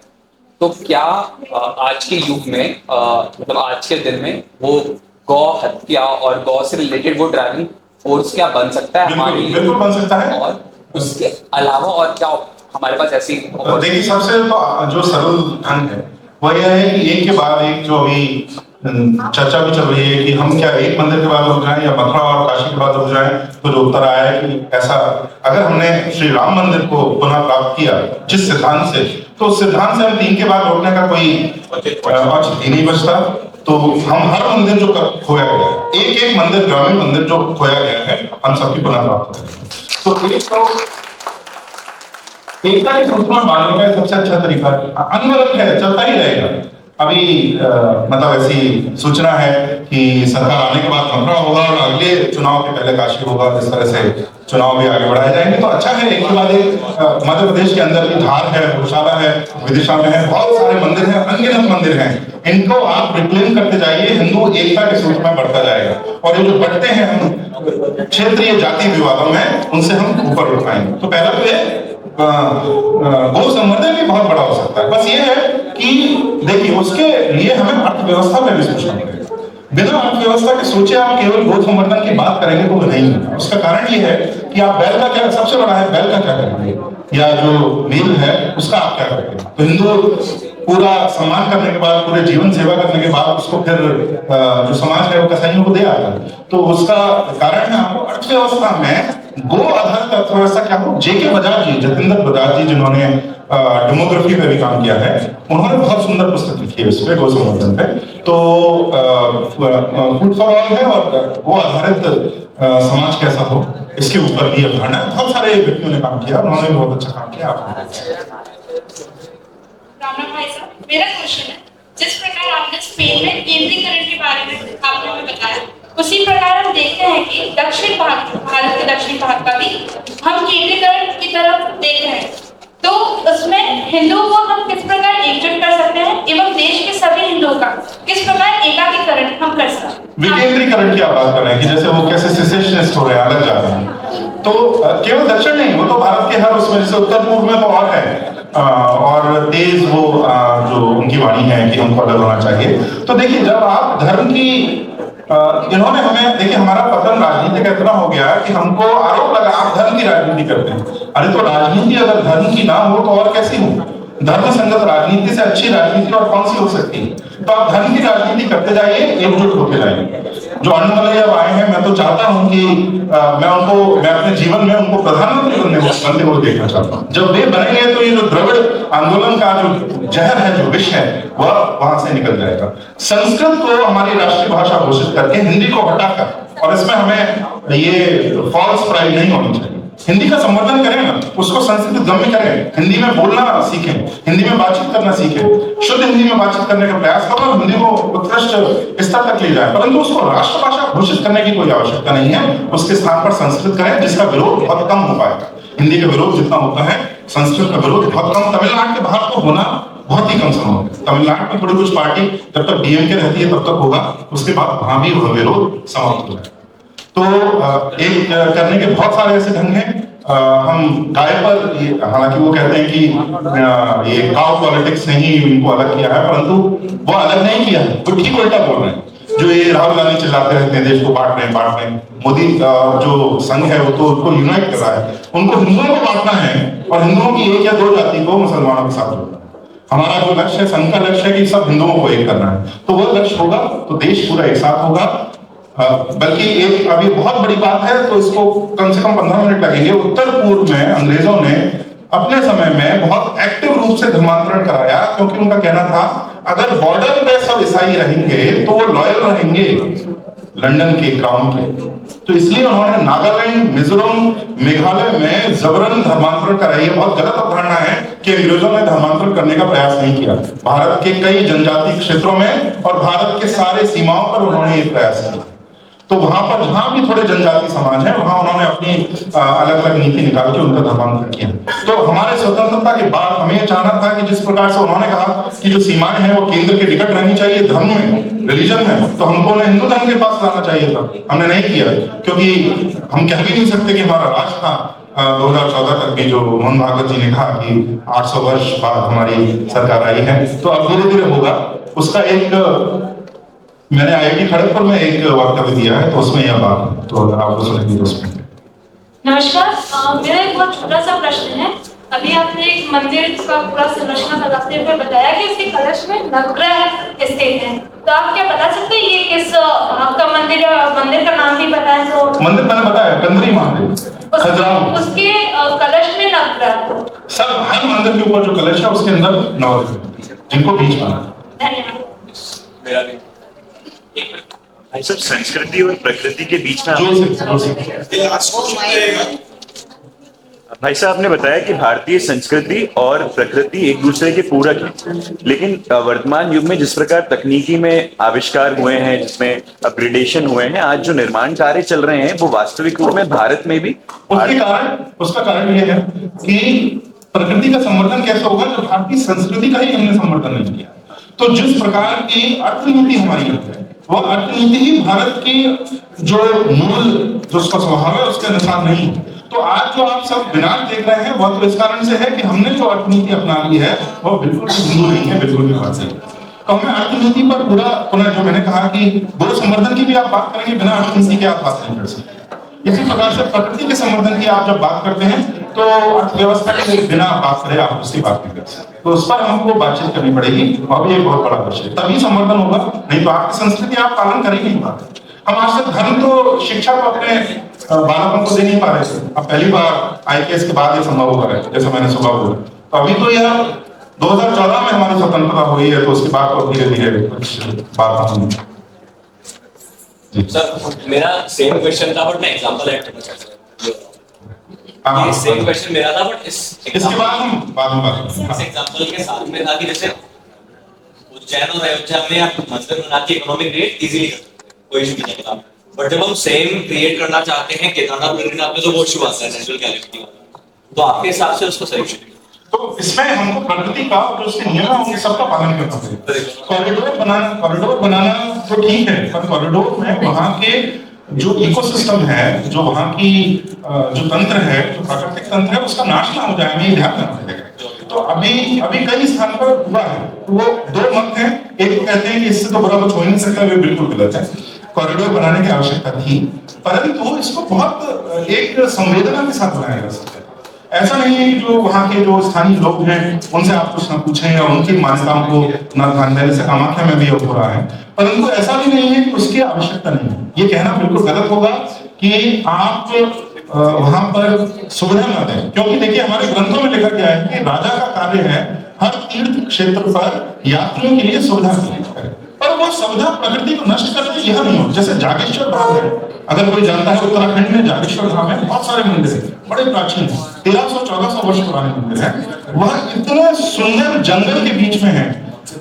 तो क्या आज के युग में मतलब आज के दिन में वो गौ हत्या और गौ से रिलेटेड वो ड्राइविंग फोर्स क्या बन सकता है हमारे लिए? बिल्कुल बन सकता है। और उसके अलावा और क्या हमारे पास ऐसी? देखिए, सबसे जो सरल ढंग है वह यह है कि एक के बाद एक जो अभी चर्चा भी चल रही है कि हम क्या एक मंदिर के बाद रुक जाएं या मथुरा और काशी के बाद रुक जाएं, तो जो उत्तर आया है कि ऐसा अगर हमने श्री राम मंदिर को पुनः प्राप्त किया जिस सिद्धांत से, तो उस सिद्धांत से हम 3 के बाद रोकने का कोई औचित्य नहीं बचता। तो हम हर मंदिर जो खोया गया है, एक एक मंदिर, ग्रामीण मंदिर जो खोया गया है, हम सबकी पुनः प्राप्त करेंगे। तो एक तो एकता की सूचना बांधने का सबसे अच्छा तरीका अनवरत है, चलता ही रहेगा। अभी मतलब ऐसी सूचना है कि सरकार आने के बाद मथुरा होगा और अगले चुनाव के पहले काशी होगा। इस तरह से चुनाव भी आगे बढ़ाए जाएंगे तो अच्छा है। एक के बाद एक मध्य प्रदेश के अंदर भी धार है, गौशाला है, विदिशा में है, बहुत सारे मंदिर हैं, अनगिनत मंदिर हैं। इनको आप रिक्लेम करते जाइए, हिंदू एकता के सूत्र में बढ़ता जाएगा। और ये जो बढ़ते हैं हम क्षेत्रीय जाति विवादों में, उनसे हम ऊपर उठाएंगे। तो पहला तो ये गौ संवर्धन भी बहुत बड़ा हो सकता है। बस ये है कि देखिए उसके लिए हमें अर्थव्यवस्था में भी सोचना पड़ेगा। बिना अर्थव्यवस्था के सोचे आप केवल गौ संवर्धन की बात करेंगे तो वो नहीं होगा। उसका कारण ये है कि आप बैल का क्या, सबसे बड़ा है बैल का क्या करेंगे, या जो मील है उसका आप क्या करेंगे। तो हिंदू पूरा सम्मान करने के बाद, पूरे जीवन सेवा करने के बाद उसको फिर जो समाज है वो कसाईयों को दे आता है। तो उसका कारण है आपको अर्थव्यवस्था में गो आधारित अर्थव्यवस्था क्या हो। जेके बजाज जी, जतिंदर बजाज जी, जिन्होंने डेमोग्राफी पे भी काम किया है, उन्होंने बहुत सुंदर पुस्तक लिखी है इस पे, गौ संवर्धन पे। तो फूड फॉर ऑल है और गो आधारित समाज कैसा हो, इसके ऊपर भी अवधारणा है। बहुत सारे व्यक्तियों ने काम किया, उन्होंने भी बहुत अच्छा काम किया। राम राम भाई साहब, मेरा क्वेश्चन है, जिस प्रकार आपने स्पेन में केंद्रीकरण के बारे में आपने हमें बताया, उसी प्रकार हम देखते हैं कि दक्षिण भारत के दक्षिण भाग का भी हम केंद्रीकरण की तरफ देख रहे हैं। तो उसमें हिंदुओं को हम किस प्रकार एकजुट कर सकते हैं एवं देश के सभी हिंदुओं का किस प्रकार एकीकरण हम कर सकते हैं? विकेंद्रीकरण की आप बात कर रहे हैं कि जैसे वो कैसे सेसेशनिस्ट हो रहे हैं, अलग जा रहे हैं। तो केवल दक्षिण नहीं, वो तो भारत के हर उसमें, जैसे उत्तर पूर्व में तो और है और तेज वो जो उनकी वाणी है कि हमको अलग होना चाहिए। तो देखिए जब आप धर्म की इन्होंने हमें, देखिए हमारा पतन राजनीति का इतना हो गया कि हमको आरोप लगा आप धर्म की राजनीति करते हैं। अरे तो राजनीति अगर धर्म की ना हो तो और कैसी हो? धर्म संगत राजनीति से अच्छी राजनीति और कौन सी हो सकती है? तो आप धर्म की राजनीति करते जाइए, एकजुट होते जाइए। जो अण्णामलई जब आए हैं, मैं तो चाहता हूं कि मैं अपने जीवन में उनको प्रधानमंत्री बनते हुए देखना चाहता हूं। जब वे बनेंगे तो ये जो द्रविड़ आंदोलन का जो जहर है, जो विष है, वह वहां से निकल जाएगा। संस्कृत को हमारी राष्ट्रीय भाषा घोषित करके हिंदी को हटाकर, और इसमें हमें ये फॉल्स प्राइड नहीं होनी चाहिए। हिंदी का संवर्धन करें ना, उसको संस्कृत गम्य करें, हिंदी में बोलना सीखें, हिंदी में बातचीत करना सीखें, शुद्ध हिंदी में बातचीत करने का प्रयास करो, हिंदी को उत्कृष्ट स्तर तक ले जाए। परंतु उसको राष्ट्रभाषा घोषित करने की कोई आवश्यकता नहीं है। उसके स्थान पर संस्कृत करें, जिसका विरोध बहुत कम हो पाएगा। हिंदी का विरोध जितना होता है, संस्कृत का विरोध बहुत कम। तमिलनाडु के बाहर तो होना बहुत ही कम संभव है। तमिलनाडु में थोड़ी कुछ पार्टी जब तक डीएमके रहती है तब तक होगा, उसके बाद वहां भी वह विरोध समाप्त हो जाए। तो एक करने के बहुत सारे ऐसे ढंग हैं। हम गाय पर, हालांकि वो कहते हैं कि ये काउ पॉलिटिक्स नहीं इनको अलग किया है, परंतु वो अलग नहीं किया है, वो ठीक उल्टा बोल रहे हैं। जो ये राहुल गांधी चिल्लाते रहते हैं देश को बांट रहे हैं। मोदी जो संघ है वो तो उनको यूनाइट कर रहा है। उनको हिंदुओं को बांटना है और हिंदुओं की एक या दो जाति को मुसलमानों के साथ जोड़ना है। हमारा जो लक्ष्य है, संघ का लक्ष्य है कि सब हिंदुओं को एक करना है। तो वो लक्ष्य होगा तो देश पूरा एक साथ होगा। बल्कि एक अभी बहुत बड़ी बात है, तो इसको कम से कम 15 मिनट लगेंगे। उत्तर पूर्व में अंग्रेजों ने अपने समय में बहुत एक्टिव रूप से धर्मांतरण कराया, क्योंकि उनका कहना था अगर बॉर्डर पे सब ईसाई रहेंगे तो वो लॉयल रहेंगे लंदन के क्राउन के। तो इसलिए उन्होंने नागालैंड, मिजोरम, मेघालय में जबरन धर्मांतरण कराया। ये बहुत गलत अवधारणा है कि अंग्रेजों ने धर्मांतरण करने का प्रयास नहीं किया। भारत के कई जनजातीय क्षेत्रों में और भारत के सारे सीमाओं पर उन्होंने ये प्रयास किया। तो वहां पर जहां भी थोड़े जनजाति समाज है, वहां उन्होंने अपनी अलग अलग नीति निकाल के उनका धर्मांतरण किया। तो हमारे स्वतंत्रता के बाद हमें ये चाहना था कि जिस प्रकार से उन्होंने कहा कि जो सीमाएं हैं वो केंद्र के निकट रहनी चाहिए, धर्म में, रिलीजन में, तो हमको उन्हें हिंदू धर्म के पास लाना चाहिए था। हमने नहीं किया, क्योंकि हम कह भी नहीं सकते कि हमारा राज था। 2014 तक भी जो मोहन भागवत जी ने कहा कि 800 वर्ष बाद हमारी सरकार आई है, तो अब धीरे धीरे होगा। उसका एक मैंने आईआईटी खड़गपुर में एक वक्तव्य दिया है, तो उसमें यह बात, तो अगर आपको सुनेंगे तो उसमें। नमस्कार, मेरा एक बहुत छोटा सा प्रश्न है। अभी आपने एक मंदिर का पूरा संरचना बताते हुए बताया कि इसके कलश में नवग्रह स्थित है, तो आप क्या बता सकते हैं ये किस आपका मंदिर का नाम भी बताएं तो? मंदिर मैंने बताया, कंदरी महादेव, खजुराहो। उसके कलश में नवग्रह, सब हर मंदिर के ऊपर जो कलश है उसके अंदर नवग्रह, जिनको बीच माना। धन्यवाद। भाई साहब, संस्कृति और प्रकृति के बीच में जो से ये लास्ट क्वेश्चन रहेगा। भाई साहब ने बताया कि भारतीय संस्कृति और प्रकृति एक दूसरे के पूरक हैं, लेकिन वर्तमान युग में जिस प्रकार तकनीकी में आविष्कार हुए हैं, जिसमें अपग्रेडेशन हुए हैं, आज जो निर्माण कार्य चल रहे हैं वो वास्तविक रूप में भारत में भी उसका कारण ये है कि प्रकृति का संवर्धन कैसे होगा जब भारतीय संस्कृति का ही हमने संवर्धन नहीं किया। तो जिस प्रकार की अर्थनीति हमारी है, वो अर्थनीति ही भारत की जो मूल जो उसका स्वभाव है उसके अनुसार नहीं। तो आज जो आप सब विनाश देख रहे हैं वह तो इस कारण से है कि हमने जो अर्थनीति अपना ली है वह बिल्कुल भी हिंदू नहीं है, बिल्कुल भी बात नहीं। तो हमें अर्थनीति पर पूरा पुनः जो मैंने कहा कि गो संवर्धन की भी आप बात करेंगे, बिना अर्थनीति के आप बात नहीं कर सकते। इसी प्रकार से प्रकृति के संवर्धन की आप जब बात करते हैं तो अर्थव्यवस्था के बिना बात करें आप उसकी बात नहीं कर सकते। तो उस पर हमको बातचीत करनी पड़ेगी और ये बहुत बड़ा विषय, तभी संवर्धन होगा, नहीं तो आपकी संस्कृति आप पालन करेंगे नहीं पाते। हम आज तक धर्म तो शिक्षा को अपने बालकों को दे नहीं पा रहे थे, अब पहली बार आईपीएस के बाद ये संभव हो रहा है, जैसे मैंने सुबह बोला। तो अभी तो यह 2014 में हमारी स्वतंत्रता हुई है, तो उसके बाद तो धीरे धीरे कुछ बात होंगी। सर मेरा सेम क्वेश्चन था बट मैं एग्जांपल ऐड करना चाहता हूं। ये सेम क्वेश्चन मेरा था बट इसके बाद हम बाद में बात करेंगे। इस एग्जांपल के साथ में था कि जैसे उज्जैन और अयोध्या में आप मंदिर बना के इकोनॉमिक रेट इजीली कर सकते हैं, कोई इशू नहीं है। बट जब हम सेम क्रिएट करना चाहते हैं केदारनाथ बद्रीनाथ में, तो वो इशू आता है नेचुरल कैलेमिटी वाला। तो आपके हिसाब से उसको सॉल्यूशन तो इसमें हमको प्रकृति का जो उसके नियम है उनके सबका पालन करना पड़ेगा। कॉरिडोर बनाना तो ठीक है, पर कॉरिडोर में वहाँ के जो इकोसिस्टम है, जो वहाँ की जो तंत्र है, जो प्राकृतिक तंत्र है, उसका नाश ना हो जाए, हमें ध्यान रखना पड़ेगा। तो अभी कई स्थान पर हुआ है, तो वो दो मत हैं। एक कहते हैं कि इससे तो बड़ा कुछ हो ही नहीं सकता, वे बिल्कुल गलत है। कॉरिडोर बनाने की आवश्यकता थी, परंतु इसको बहुत एक संवेदना के साथ बनाया जा सकता है। ऐसा नहीं है कि जो वहाँ के जो स्थानीय लोग हैं उनसे आप कुछ ना पूछें या उनकी मान्यताओं को न ध्यान देने से कामाख्या में भी हो रहा है, परंतु ऐसा भी नहीं है कि उसकी आवश्यकता नहीं है। ये कहना बिल्कुल गलत होगा कि आप वहां पर सुविधा न दें, क्योंकि देखिए हमारे ग्रंथों में लिखा गया है कि राजा का कार्य है हर तीर्थ क्षेत्र पर यात्रियों के लिए सुविधा करें, पर वो सुविधा प्रकृति को नष्ट कर दे, यह नहीं हो। जैसे जागेश्वर धाम है, अगर कोई जानता है उत्तराखंड में जागेश्वर धाम है, बहुत सारे मंदिर हैं, बड़े प्राचीन हैं, 1300-1400 वर्ष पुराने मंदिर हैं। वह इतने सुंदर जंगल के बीच में है,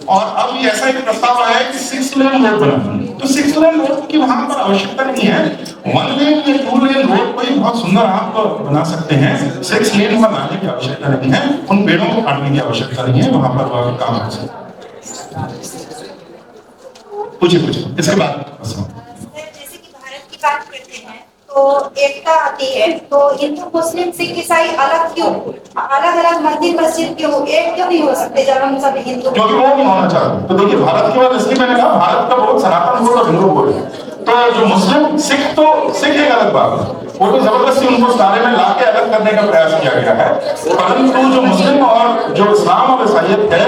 और अब ये ऐसा एक प्रस्ताव आया है कि 6 लेन रोड बनाना। तो 6 लेन रोड की वहां पर आवश्यकता नहीं है, 1 लेन या 2 लेन रोड को ही बहुत सुंदर आप बना सकते हैं। 6 लेन बनाने की आवश्यकता नहीं है, उन पेड़ों को काटने की आवश्यकता नहीं है, वहां पर काम हो सकता है। पूछिए इसके बाद जैसे कि भारत की बात करते हैं तो एकता आती है, तो हिंदू मुस्लिम सिख ईसाई अलग क्यों, अलग अलग मंदिर मस्जिद क्यों, एक क्यों नहीं हो सकते जब हम सब हिंदू? क्योंकि वो नहीं होना चाहते। तो देखिए भारत की बात इसलिए मैंने कहा, भारत का बहुत सनातन बोल और हिंदू बोल है। तो जो मुस्लिम सिख एक अलग बात है, वो तो जबरदस्ती उनको सारे में लाके अलग करने का प्रयास किया गया है, परंतु जो मुस्लिम और जो इस्लाम और ईसाइयत है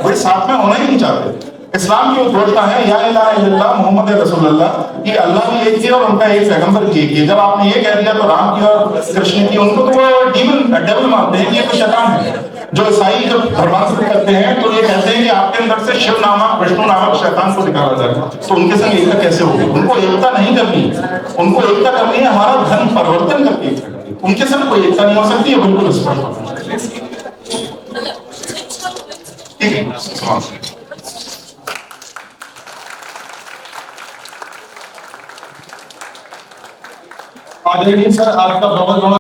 वे साथ में होना ही नहीं चाहते। इस्लाम की घोषणा है या इलाहा इल्लल्लाह मोहम्मद रसूलुल्लाह, कि अल्लाह भी एक ही और उनका एक पैगंबर भी एक ही। जब आपने ये कह दिया तो राम की और कृष्ण की, उनको तो वो डेविल मानते हैं कि ये तो शैतान है। जो ईसाई जब धर्मांतरण करते हैं तो ये कहते हैं कि आपके अंदर से शिव नामक विष्णु नामक शैतान को निकाला जाए। तो उनके संग एकता कैसे होगी? उनको एकता नहीं करनी है, उनको एकता करनी है हमारा धर्म परिवर्तन करके एकता करनी है। उनके संग कोई एकता नहीं हो सकती है, बिल्कुल स्पष्ट। ठीक है, आदरणीय सर, आपका बहुत बहुत